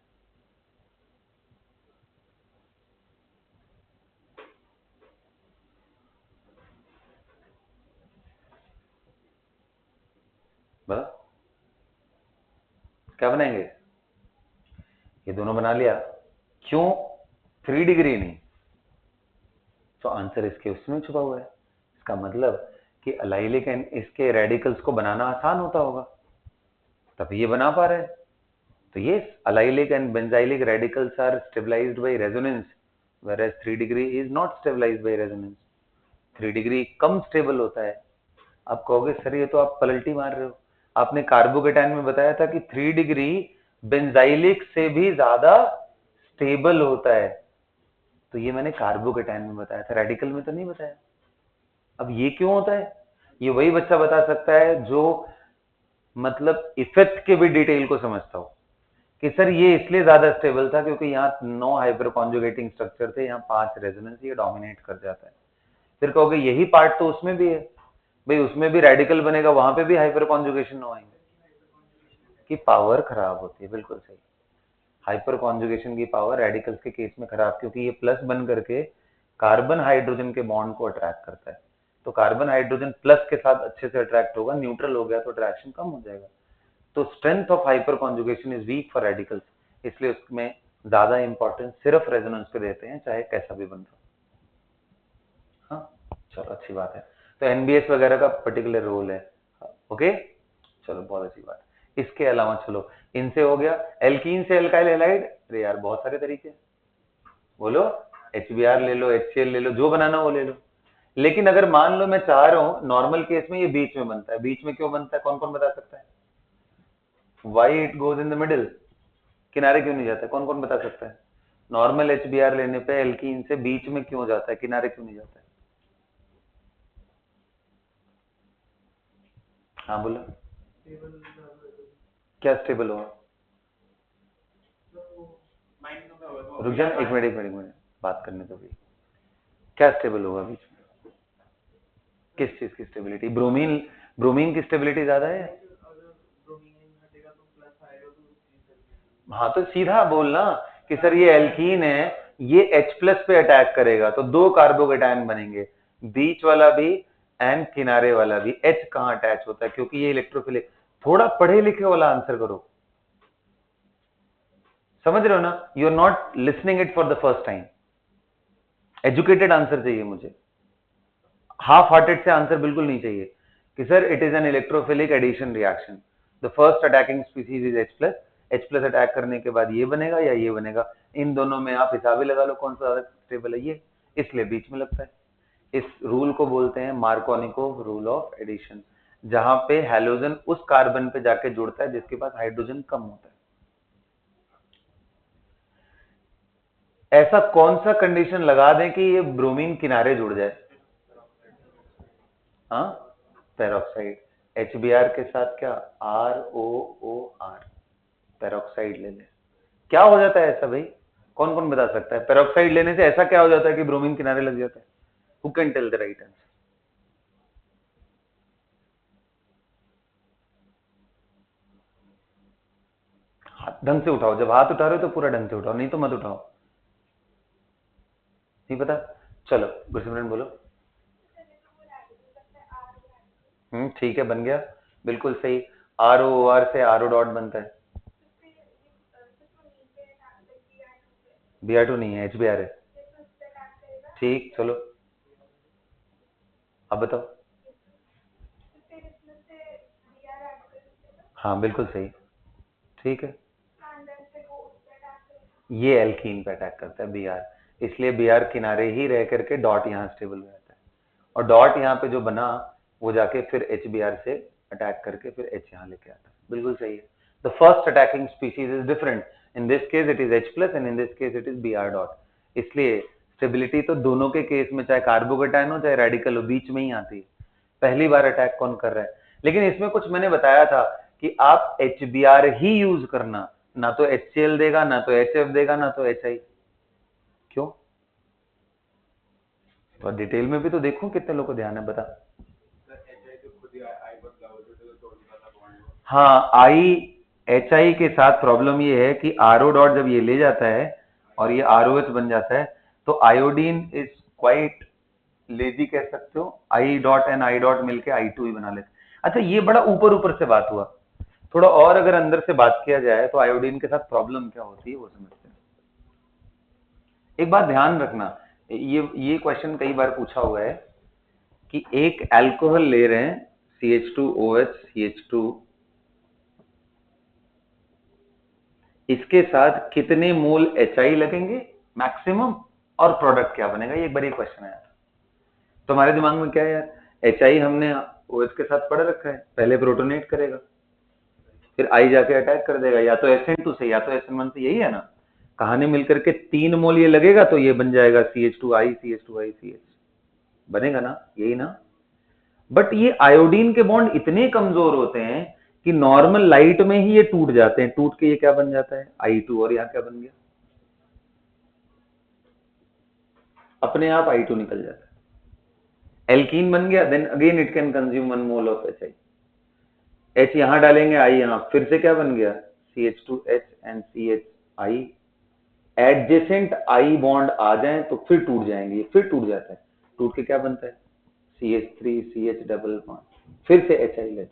Speaker 1: बता क्या बनाएंगे? ये दोनों बना लिया। क्यों 3 डिग्री नहीं? तो आंसर इसके उसमें छुपा हुआ है। इसका मतलब कि अलाइलिक एंड इसके रेडिकल्स को बनाना आसान होता होगा, तभी ये बना पा रहे हैं। तो ये allylic and benzylic radicals are stabilized by resonance, whereas 3 degree is not stabilized by resonance. 3 degree come stable होता है। आप कहोगे सर ये तो आप पलटी मार रहे हो, आपने कार्बोकेटाइन में बताया था कि 3 डिग्री बेंजाइलिक से भी ज्यादा स्टेबल होता है, तो ये मैंने कार्बोकेटाइन में बताया था, रेडिकल में तो नहीं बताया। अब ये क्यों होता है, ये वही बच्चा बता सकता है जो मतलब इफेक्ट के भी डिटेल को समझता हो कि सर ये इसलिए ज्यादा स्टेबल था क्योंकि यहाँ 9 हाइपर कॉन्जुगेटिंग स्ट्रक्चर थे, यहाँ 5 रेजोनेंस, ये डोमिनेट कर जाता है। फिर कहोगे यही पार्ट तो उसमें भी है, भाई उसमें भी रेडिकल बनेगा, वहां पे भी हाइपर कॉन्जुगेशन होएंगे, कि पावर खराब होती है। बिल्कुल सही, हाइपर कॉन्जुगेशन की पावर रेडिकल्स के केस में खराब, क्योंकि ये प्लस बन करके कार्बन हाइड्रोजन के बॉन्ड को अट्रैक्ट करता है, तो कार्बन हाइड्रोजन प्लस के साथ अच्छे से अट्रैक्ट होगा, न्यूट्रल हो गया तो अट्रैक्शन कम हो जाएगा। तो strength of hyper conjugation is weak for radicals, इसलिए उसमें ज्यादा इंपॉर्टेंस सिर्फ रेजोनेंस पे देते हैं, चाहे कैसा भी बन रहा। हाँ चलो अच्छी बात है, तो एनबीएस वगैरह का पर्टिकुलर रोल है। ओके चलो बहुत अच्छी बात। इसके अलावा चलो इनसे हो गया, एल्कीन से एल्काइल हैलाइड, अरे यार बहुत सारे तरीके, बोलो HBr ले लो, HCl ले लो, जो बनाना वो ले लो। लेकिन अगर मान लो मैं चाह रहा हूं नॉर्मल केस में ये बीच में बनता है, बीच में क्यों बनता है, कौन कौन बता सकता है? Why it goes in the middle, किनारे क्यों नहीं जाता है, कौन कौन बता सकता है? नॉर्मल HBr लेने पे एल्कीन से बीच में क्यों जाता है, किनारे क्यों नहीं जाता है? हाँ बोलो, क्या स्टेबल होगा? रुक जा एक मिनट बात करने तो भी, क्या स्टेबल होगा बीच में, किस चीज की स्टेबिलिटी? ब्रोमीन की स्टेबिलिटी ज्यादा है। हाँ तो सीधा बोलना कि सर ये एल्कीन है, ये H+ पे अटैक करेगा तो 2 कार्बोकेटायन बनेंगे, बीच वाला भी एंड किनारे वाला भी। H कहाँ अटैच होता है, क्योंकि ये इलेक्ट्रोफिलिक। थोड़ा पढ़े लिखे वाला आंसर करो, समझ रहे हो ना? You are not listening it for the first time, educated answer चाहिए मुझे, हाफ हार्टेड से आंसर बिल्कुल नहीं चाहिए कि sir it is an electrophilic addition reaction, the first attacking species is H+ attack करने के बाद ये बनेगा या ये बनेगा, इन दोनों में आप हिसाब ही लगा लो कौन सा ज्यादा स्टेबल है, ये इसलिए बीच में लगता है। इस रूल को बोलते हैं मार्कोनिकोव रूल ऑफ एडिशन, जहां पे हैलोजन उस कार्बन पे जाके जुड़ता है जिसके पास हाइड्रोजन कम होता है। ऐसा कौन सा कंडीशन लगा दें कि ये ब्रोमीन किनारे जुड़ जाए? हाँ पेरोक्साइड, HBr के साथ क्या, ROOR, पेरोक्साइड ले ले, क्या हो जाता है ऐसा भाई, कौन कौन बता सकता है? पेरोक्साइड लेने से ऐसा क्या हो जाता है कि ब्रोमीन किनारे लग जाता है? Who can tell the right answer? हाथ ढंग से उठाओ, जब हाथ उठा रहे हो तो पूरा ढंग से उठाओ, नहीं तो मत उठाओ। नहीं पता? चलो गुरसिमरन बोलो। ठीक है बन गया, बिल्कुल सही। ROOR से RO डॉट बनता है, Br2 नहीं है, HBr है। ठीक चलो अब बताओ। हाँ बिल्कुल सही, ठीक है। ये एल्कीन पे अटैक करता है Br, इसलिए Br किनारे ही रह करके डॉट यहाँ स्टेबल हो जाता है, और डॉट यहाँ पे जो बना वो जाके फिर HBr से अटैक करके फिर H यहाँ लेके आता है। बिल्कुल सही है। The first attacking species is different, in this case it is H+ and in this case it is Br dot, इसलिए स्टेबिलिटी तो दोनों के केस में, चाहे कार्बोकेटाइन हो चाहे रेडिकल हो, बीच में ही आती है। पहली बार अटैक कौन कर रहा है? लेकिन इसमें कुछ मैंने बताया था कि आप HBr ही यूज करना, ना तो HCl देगा, ना तो HF देगा, ना तो HI। क्यों? तो डिटेल में भी तो देखो कितने लोगों को ध्यान है, बता। हाँ आई HI के साथ प्रॉब्लम ये है कि RO डॉट जब ये ले जाता है और ये ROH बन जाता है तो आयोडीन इज क्वाइट लेजी कह सकते हो, I dot and I dot मिलके I2 ही बना लेते। अच्छा ये बड़ा ऊपर ऊपर से बात हुआ, थोड़ा और अगर अंदर से बात किया जाए तो आयोडीन के साथ प्रॉब्लम क्या होती है वो समझते हैं। एक बात ध्यान रखना, ये क्वेश्चन कई बार पूछा हुआ है कि एक अल्कोहल ले रहे हैं CH2OH CH2, इसके साथ कितने मोल HI लगेंगे मैक्सिमम, और प्रोडक्ट क्या बनेगा, ये एक बार क्वेश्चन आया था। तुम्हारे दिमाग में क्या है यार, HI हमने OH के साथ पढ़ रखा है, पहले प्रोटोनेट करेगा फिर I जाके अटैक कर देगा, या तो SN2 से या तो SN1 से, यही है ना। कहानी मिलकर के 3 मोल ये लगेगा तो ये बन जाएगा CH2I CH2I CH, बनेगा ना, यही ना। बट ये आयोडीन के बॉन्ड इतने कमजोर होते हैं कि नॉर्मल लाइट में ही ये टूट जाते हैं, टूट के ये क्या बन जाता है I2, और यहाँ क्या बन गया, अपने आप I2 निकल जाता है, एल्कीन बन गया। Then again it can consume 1 mole of HI, H यहां डालेंगे I यहां, फिर से क्या बन गया CH2H and CHI, adjacent I bond आ जाए तो फिर टूट जाएंगे, फिर टूट जाता है, टूट के क्या बनता है CH3 CH डबल बॉन्ड, फिर से HI लेते हैं,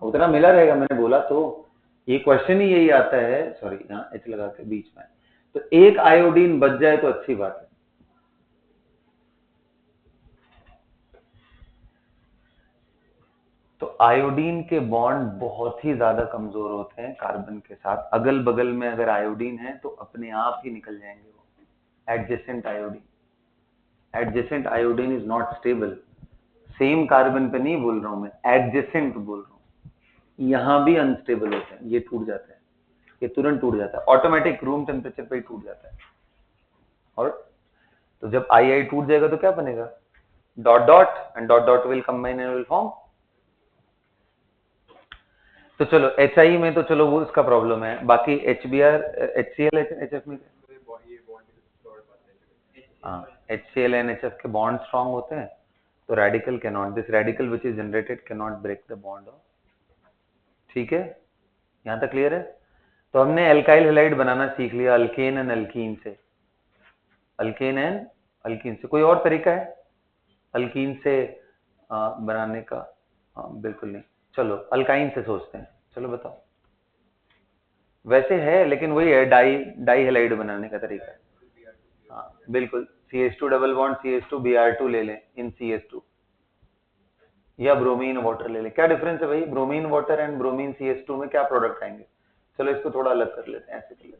Speaker 1: उतना मिला रहेगा, मैंने बोला तो ये क्वेश्चन ही यही आता है। सॉरी, यहाँ H लगा के बीच में, तो एक आयोडीन बच जाए तो अच्छी बात है। तो आयोडीन के बॉन्ड बहुत ही ज्यादा कमजोर होते हैं कार्बन के साथ, अगल बगल में अगर आयोडीन है तो अपने आप ही निकल जाएंगे वो। Adjacent iodine is not stable, same carbon पे नहीं बोल रहा हूं मैं, एडजेसेंट बोल रहा हूँ, यहां भी अनस्टेबल होते हैं, ये टूट जाता है, ये तुरंत टूट जाता है, ऑटोमेटिक रूम टेम्परेचर पे ही टूट जाता है। और तो जब आई टूट जाएगा तो क्या बनेगा, dot dot, and dot dot will combine and will form. तो चलो HI में तो चलो वो उसका प्रॉब्लम है, बाकी HBr HCl HF में, हाँ HCl एंड HF के बॉन्ड स्ट्रांग होते हैं, तो radical can not, this radical which is generated can not break the bond of. ठीक है, यहाँ तक क्लियर है। तो हमने एल्काइल हैलाइड बनाना सीख लिया अल्केन एंड अल्कीन से, अल्केन एंड अल्कीन से। कोई और तरीका है अल्कीन से बनाने का? बिल्कुल नहीं। चलो अल्काइन से सोचते हैं, चलो बताओ। वैसे है लेकिन वही है, डाई हैलाइड बनाने का तरीका है। हाँ बिल्कुल, CH2 double bond CH2 Br2 ले लें इन CH2, या ब्रोमीन वाटर ले लें। क्या डिफरेंस है भाई, bromine water and bromine CH2 में क्या प्रोडक्ट आएंगे? चलो इसको थोड़ा अलग कर लेते हैं, ऐसे कर लेते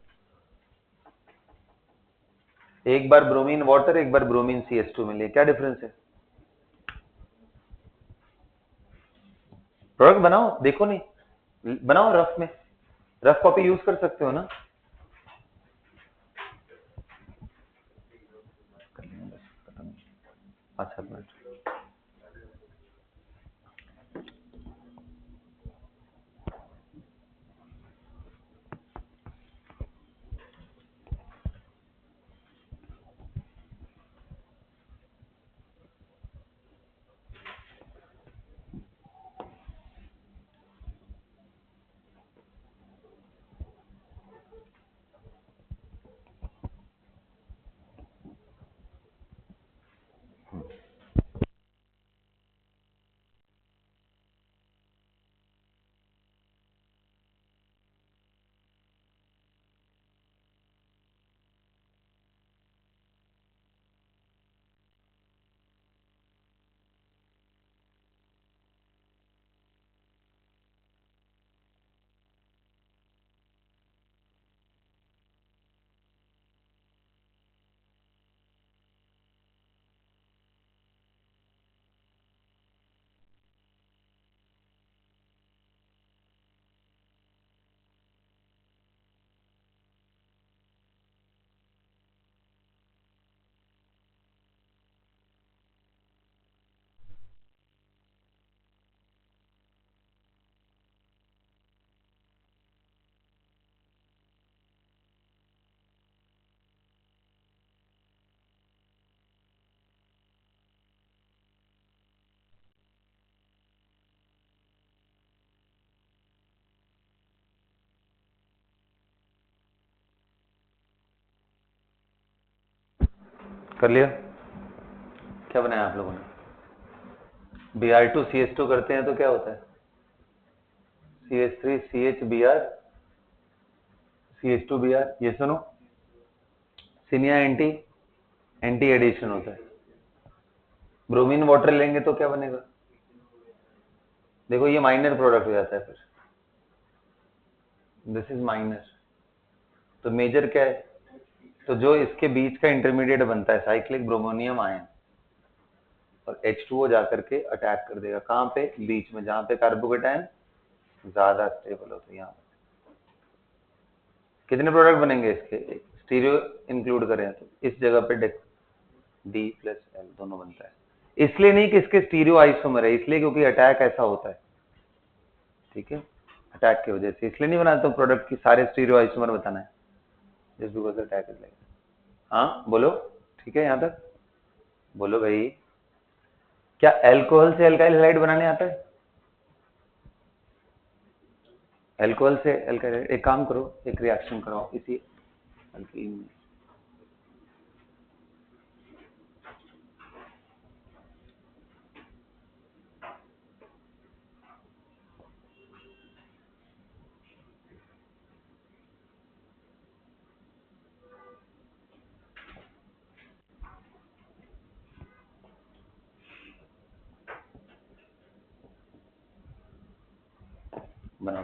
Speaker 1: हैं, एक बार ब्रोमीन वाटर एक बार ब्रोमीन CH2 में लिए, क्या डिफरेंस है? प्रोडक्ट बनाओ, देखो नहीं, बनाओ रफ में, रफ कॉपी यूज कर सकते हो ना। अच्छा मिनट, कर लिया? क्या बनाया आप लोगों ने? Br2 CH2 करते हैं तो क्या होता है, CH3 CH Br CH2 Br, ये सुनो, सिनिया एंटी एंटी एडिशन होता है। ब्रोमीन वाटर लेंगे तो क्या बनेगा, देखो ये माइनर प्रोडक्ट हो जाता है, फिर दिस इज माइनर, तो मेजर क्या है, तो जो इसके बीच का इंटरमीडिएट बनता है साइक्लिक ब्रोमोनियम आयन, और H2O जाकर के अटैक कर देगा कहाँ पे, बीच में, जहाँ पे कार्बोकेटायन ज्यादा स्टेबल होता है। यहाँ कितने प्रोडक्ट बनेंगे इसके, स्टीरियो इंक्लूड करें तो इस जगह पे D+L दोनों बनता है। इसलिए नहीं कि इसके स्टीरियो आइसोमर है, इसलिए क्योंकि अटैक ऐसा होता है, ठीक है, अटैक की वजह से, इसलिए नहीं बनाता प्रोडक्ट की सारे स्टीरियो आइसोमर बताना है, जिस बिकॉज अटैक इज लाइक। हाँ बोलो, ठीक है, यहाँ तक बोलो भाई। क्या अल्कोहल से अल्काइल हैलाइड बनाने आता है? अल्कोहल से अल्काइल, एक काम करो, एक रिएक्शन कराओ इसी अल्कीन में। बनाओ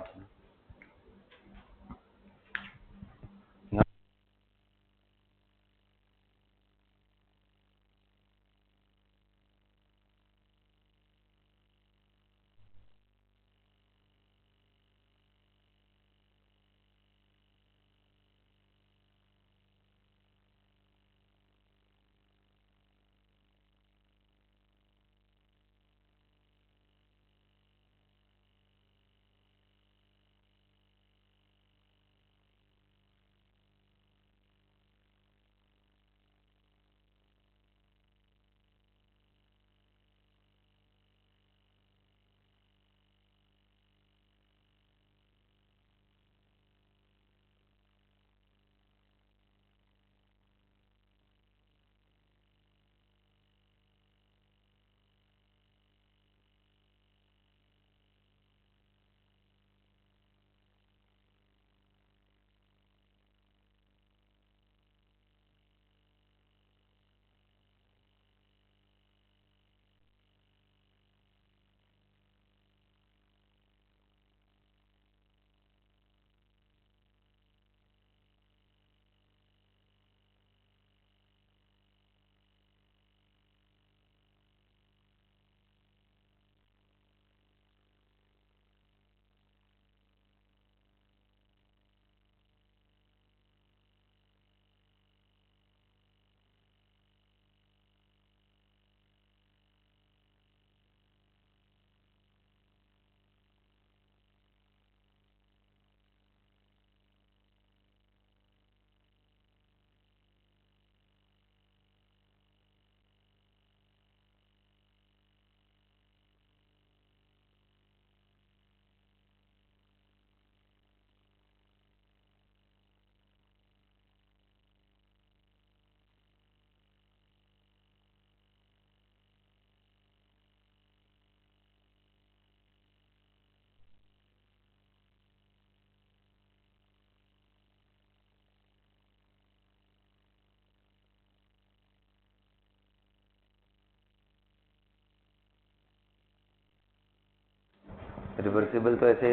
Speaker 1: रिवर्सिबल तो ऐसे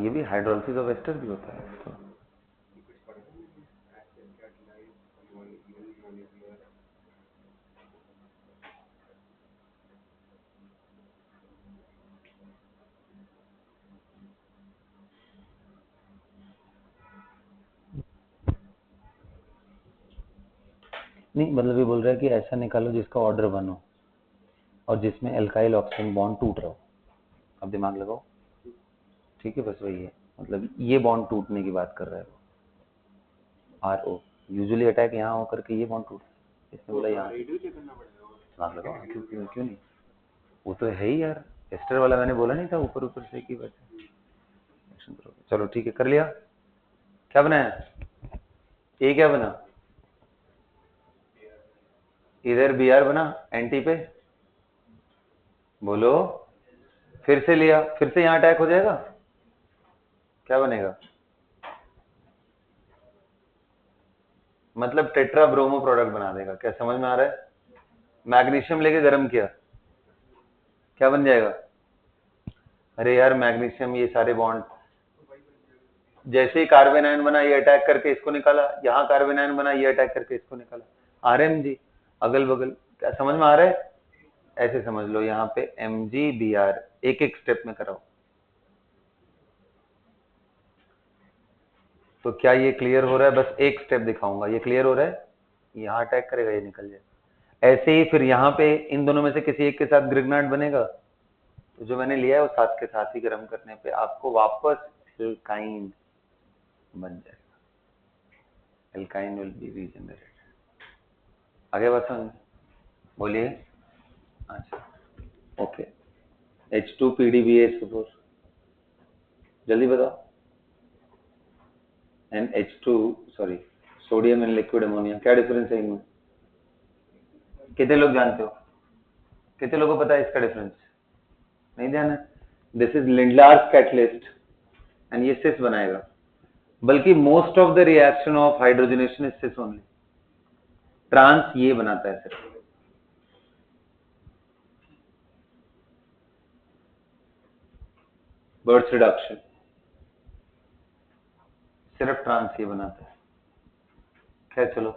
Speaker 1: ये भी हाइड्रोलिसिस ऑफ एस्टर भी होता है तो। नहीं मतलब ये बोल रहा है कि ऐसा निकालो जिसका ऑर्डर 1 हो और जिसमें एल्काइल ऑक्सीजन बॉन्ड टूट रहा हो। अब दिमाग लगाओ, ठीक है, बस वही है, मतलब ये बॉन्ड टूटने की बात कर रहा है वो, RO यूजुअली अटैक यहाँ होकर के ये बॉन्ड टूट, इसने बोला यहाँ दिमाग लगाओ, क्यों नहीं, वो तो है ही यार, एस्टर वाला मैंने बोला नहीं था ऊपर ऊपर से की वजह। चलो ठीक है, कर लिया, क्या बना है, ए क्या बना, इधर BR बना एंटी पे, बोलो, फिर से लिया, फिर से यहाँ अटैक हो जाएगा, क्या बनेगा, मतलब टेट्रा ब्रोमो प्रोडक्ट बना देगा, क्या समझ में आ रहा है, मैग्नीशियम लेके गर्म किया, क्या बन जाएगा, अरे यार मैग्नीशियम ये सारे बॉन्ड जैसे ही कार्बन आयन बना ये अटैक करके इसको निकाला, यहाँ कार्बन आयन बना ये अटैक करके इसको निकाला, RMG अगल बगल। क्या समझ में आ रहा है? ऐसे समझ लो, यहाँ पे MgBr एक एक स्टेप में कराओ। तो क्या ये क्लियर हो रहा है? बस एक स्टेप दिखाऊंगा, ये क्लियर हो रहा है? यहाँ अटैक करेगा, ये निकल जाए। ऐसे ही फिर यहाँ पे इन दोनों में से किसी एक के साथ ग्रिग्नाट बनेगा, तो जो मैंने लिया है वो साथ के साथ ही गर्म करने पे आपको वापस एल्काइन बन जाएगा। Alkyne will be regenerated. आगे बात समझ, बोलिए। अच्छा, ओके। H2PDBH4, जल्दी बताओ। And H2 sorry sodium and liquid ammonia, क्या डिफरेंस है इनमें? कितने लोग जानते हो? कितने लोगों को पता है इसका डिफरेंस? नहीं ध्यान है? This is Lindlar's catalyst and ये सिस बनाएगा, बल्कि most of the reaction of hydrogenation is cis only. Trans ये बनाता है सिर्फ। बर्ड्स रिडक्शन सिर्फ ट्रांस ये बनाता है। खैर चलो,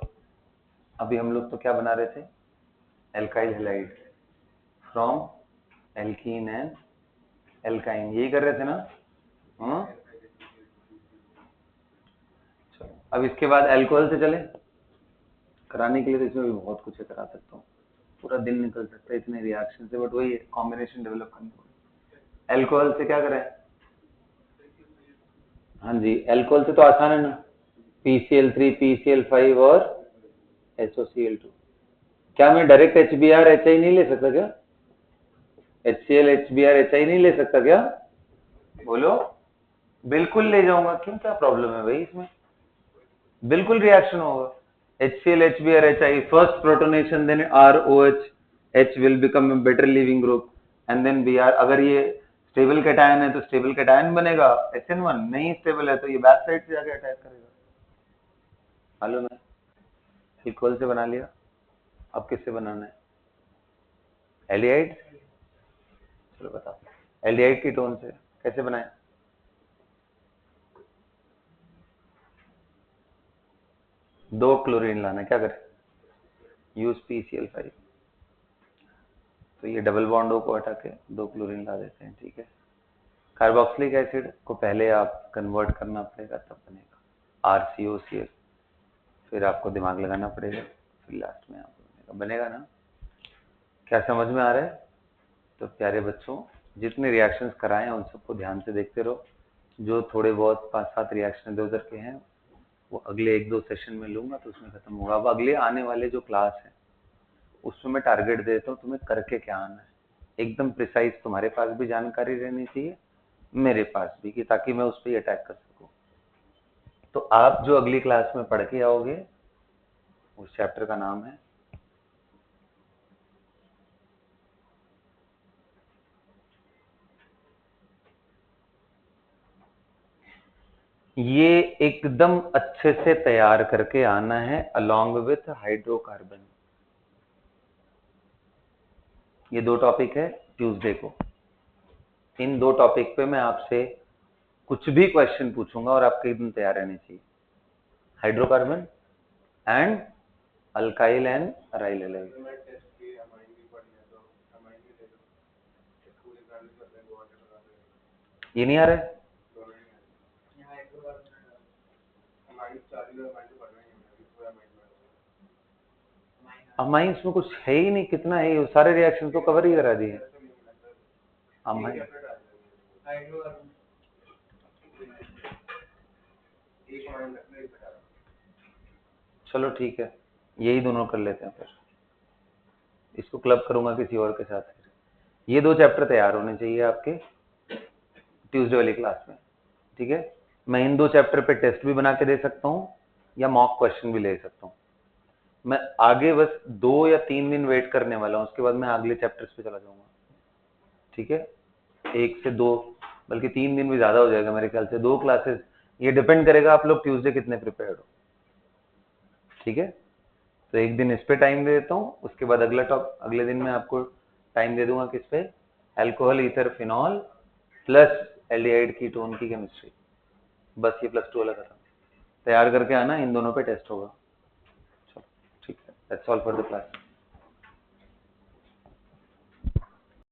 Speaker 1: अभी हम लोग तो क्या बना रहे थे? Alkyl halide from alkene and alkyne, यही कर रहे थे ना? हाँ, अब इसके बाद अल्कोहल से चले। कराने के लिए तो इसमें भी बहुत कुछ है, करा सकता हूँ, पूरा दिन निकल सकता है इतने रिएक्शन से, बट वही कॉम्बिनेशन डेवलप करने को। अल्कोहल से क्या करें? हाँ जी, अल्कोहल से तो आसान है ना, PCl3 PCl5 और SOCl2। क्या मैं डायरेक्ट HBr HI नहीं ले सकता क्या? HCl HBr HI नहीं ले सकता क्या? बोलो। बिल्कुल ले जाऊंगा, क्यों, क्या प्रॉब्लम है भाई इसमें? बिल्कुल रिएक्शन होगा। HCl HBr HI, first protonation then ROH, H will become a better leaving group and then Br। अगर ये स्टेबल कैटायन है तो स्टेबल कैटायन बनेगा SN1, नहीं स्टेबल है तो ये बैक साइड से जाके अटैक करेगा। मालूम है? इक्वल से बना लिया, अब किससे बनाना है? एल्डिहाइड। चलो बताओ, एल्डिहाइड कीटोन से कैसे बनाए? दो क्लोरीन लाना, क्या करें? Use PCl5। तो ये डबल बॉन्डों को हटा के दो क्लोरीन ला देते हैं, ठीक है। कार्बोक्सिलिक एसिड को पहले आप कन्वर्ट करना पड़ेगा, तब बनेगा RCOCl, फिर आपको दिमाग लगाना पड़ेगा, फिर लास्ट में आपको बनेगा ना। क्या समझ में आ रहा है? तो प्यारे बच्चों, जितने रिएक्शंस कराए हैं उन सबको ध्यान से देखते रहो। जो थोड़े बहुत 5-7 रिएक्शन इधर उधर के हैं वो अगले 1-2 सेशन में लूंगा तो उसमें खत्म होगा। अब अगले आने वाले जो क्लास है उसमें मैं टारगेट देता हूँ तुम्हें करके क्या आना है, एकदम प्रिसाइज। तुम्हारे पास भी जानकारी रहनी चाहिए, मेरे पास भी, कि ताकि मैं उस पर अटैक कर सकूं। तो आप जो अगली क्लास में पढ़ के आओगे उस चैप्टर का नाम है ये एकदम अच्छे से तैयार करके आना है अलोंग विथ हाइड्रोकार्बन। ये 2 टॉपिक है ट्यूसडे को। इन 2 टॉपिक पे मैं आपसे कुछ भी क्वेश्चन पूछूंगा और आपके एकदम तैयार रहने चाहिए। Hydrocarbon and alkyl and aryl halide. ये नहीं आ रहा है? अमाइंस में कुछ है ही नहीं, कितना है, ये सारे रिएक्शन को कवर ही करा दिए। चलो ठीक है, यही दोनों कर लेते हैं, फिर इसको क्लब करूंगा किसी और के साथ। ये 2 चैप्टर तैयार होने चाहिए आपके ट्यूसडे वाली क्लास में, ठीक है। मैं इन 2 चैप्टर पे टेस्ट भी बना के दे सकता हूँ या मॉक क्वेश्चन भी ले सकता हूँ। मैं आगे बस 2 या 3 दिन वेट करने वाला हूँ, उसके बाद मैं अगले चैप्टर्स पे चला जाऊंगा, ठीक है। 1 से 2 बल्कि 3 दिन भी ज्यादा हो जाएगा मेरे ख्याल से, 2 क्लासेस। ये डिपेंड करेगा आप लोग ट्यूसडे कितने प्रिपेयर्ड हो, ठीक है। तो एक दिन इस पे टाइम दे देता हूँ, उसके बाद अगले दिन मैं आपको टाइम दे दूंगा किस पे? Alcohol ether phenol plus aldehyde ketone की केमिस्ट्री, बस ये +2 वाला खत्म। तैयार करके आना, इन दोनों पे टेस्ट होगा। चलो ठीक है, that's all for the class.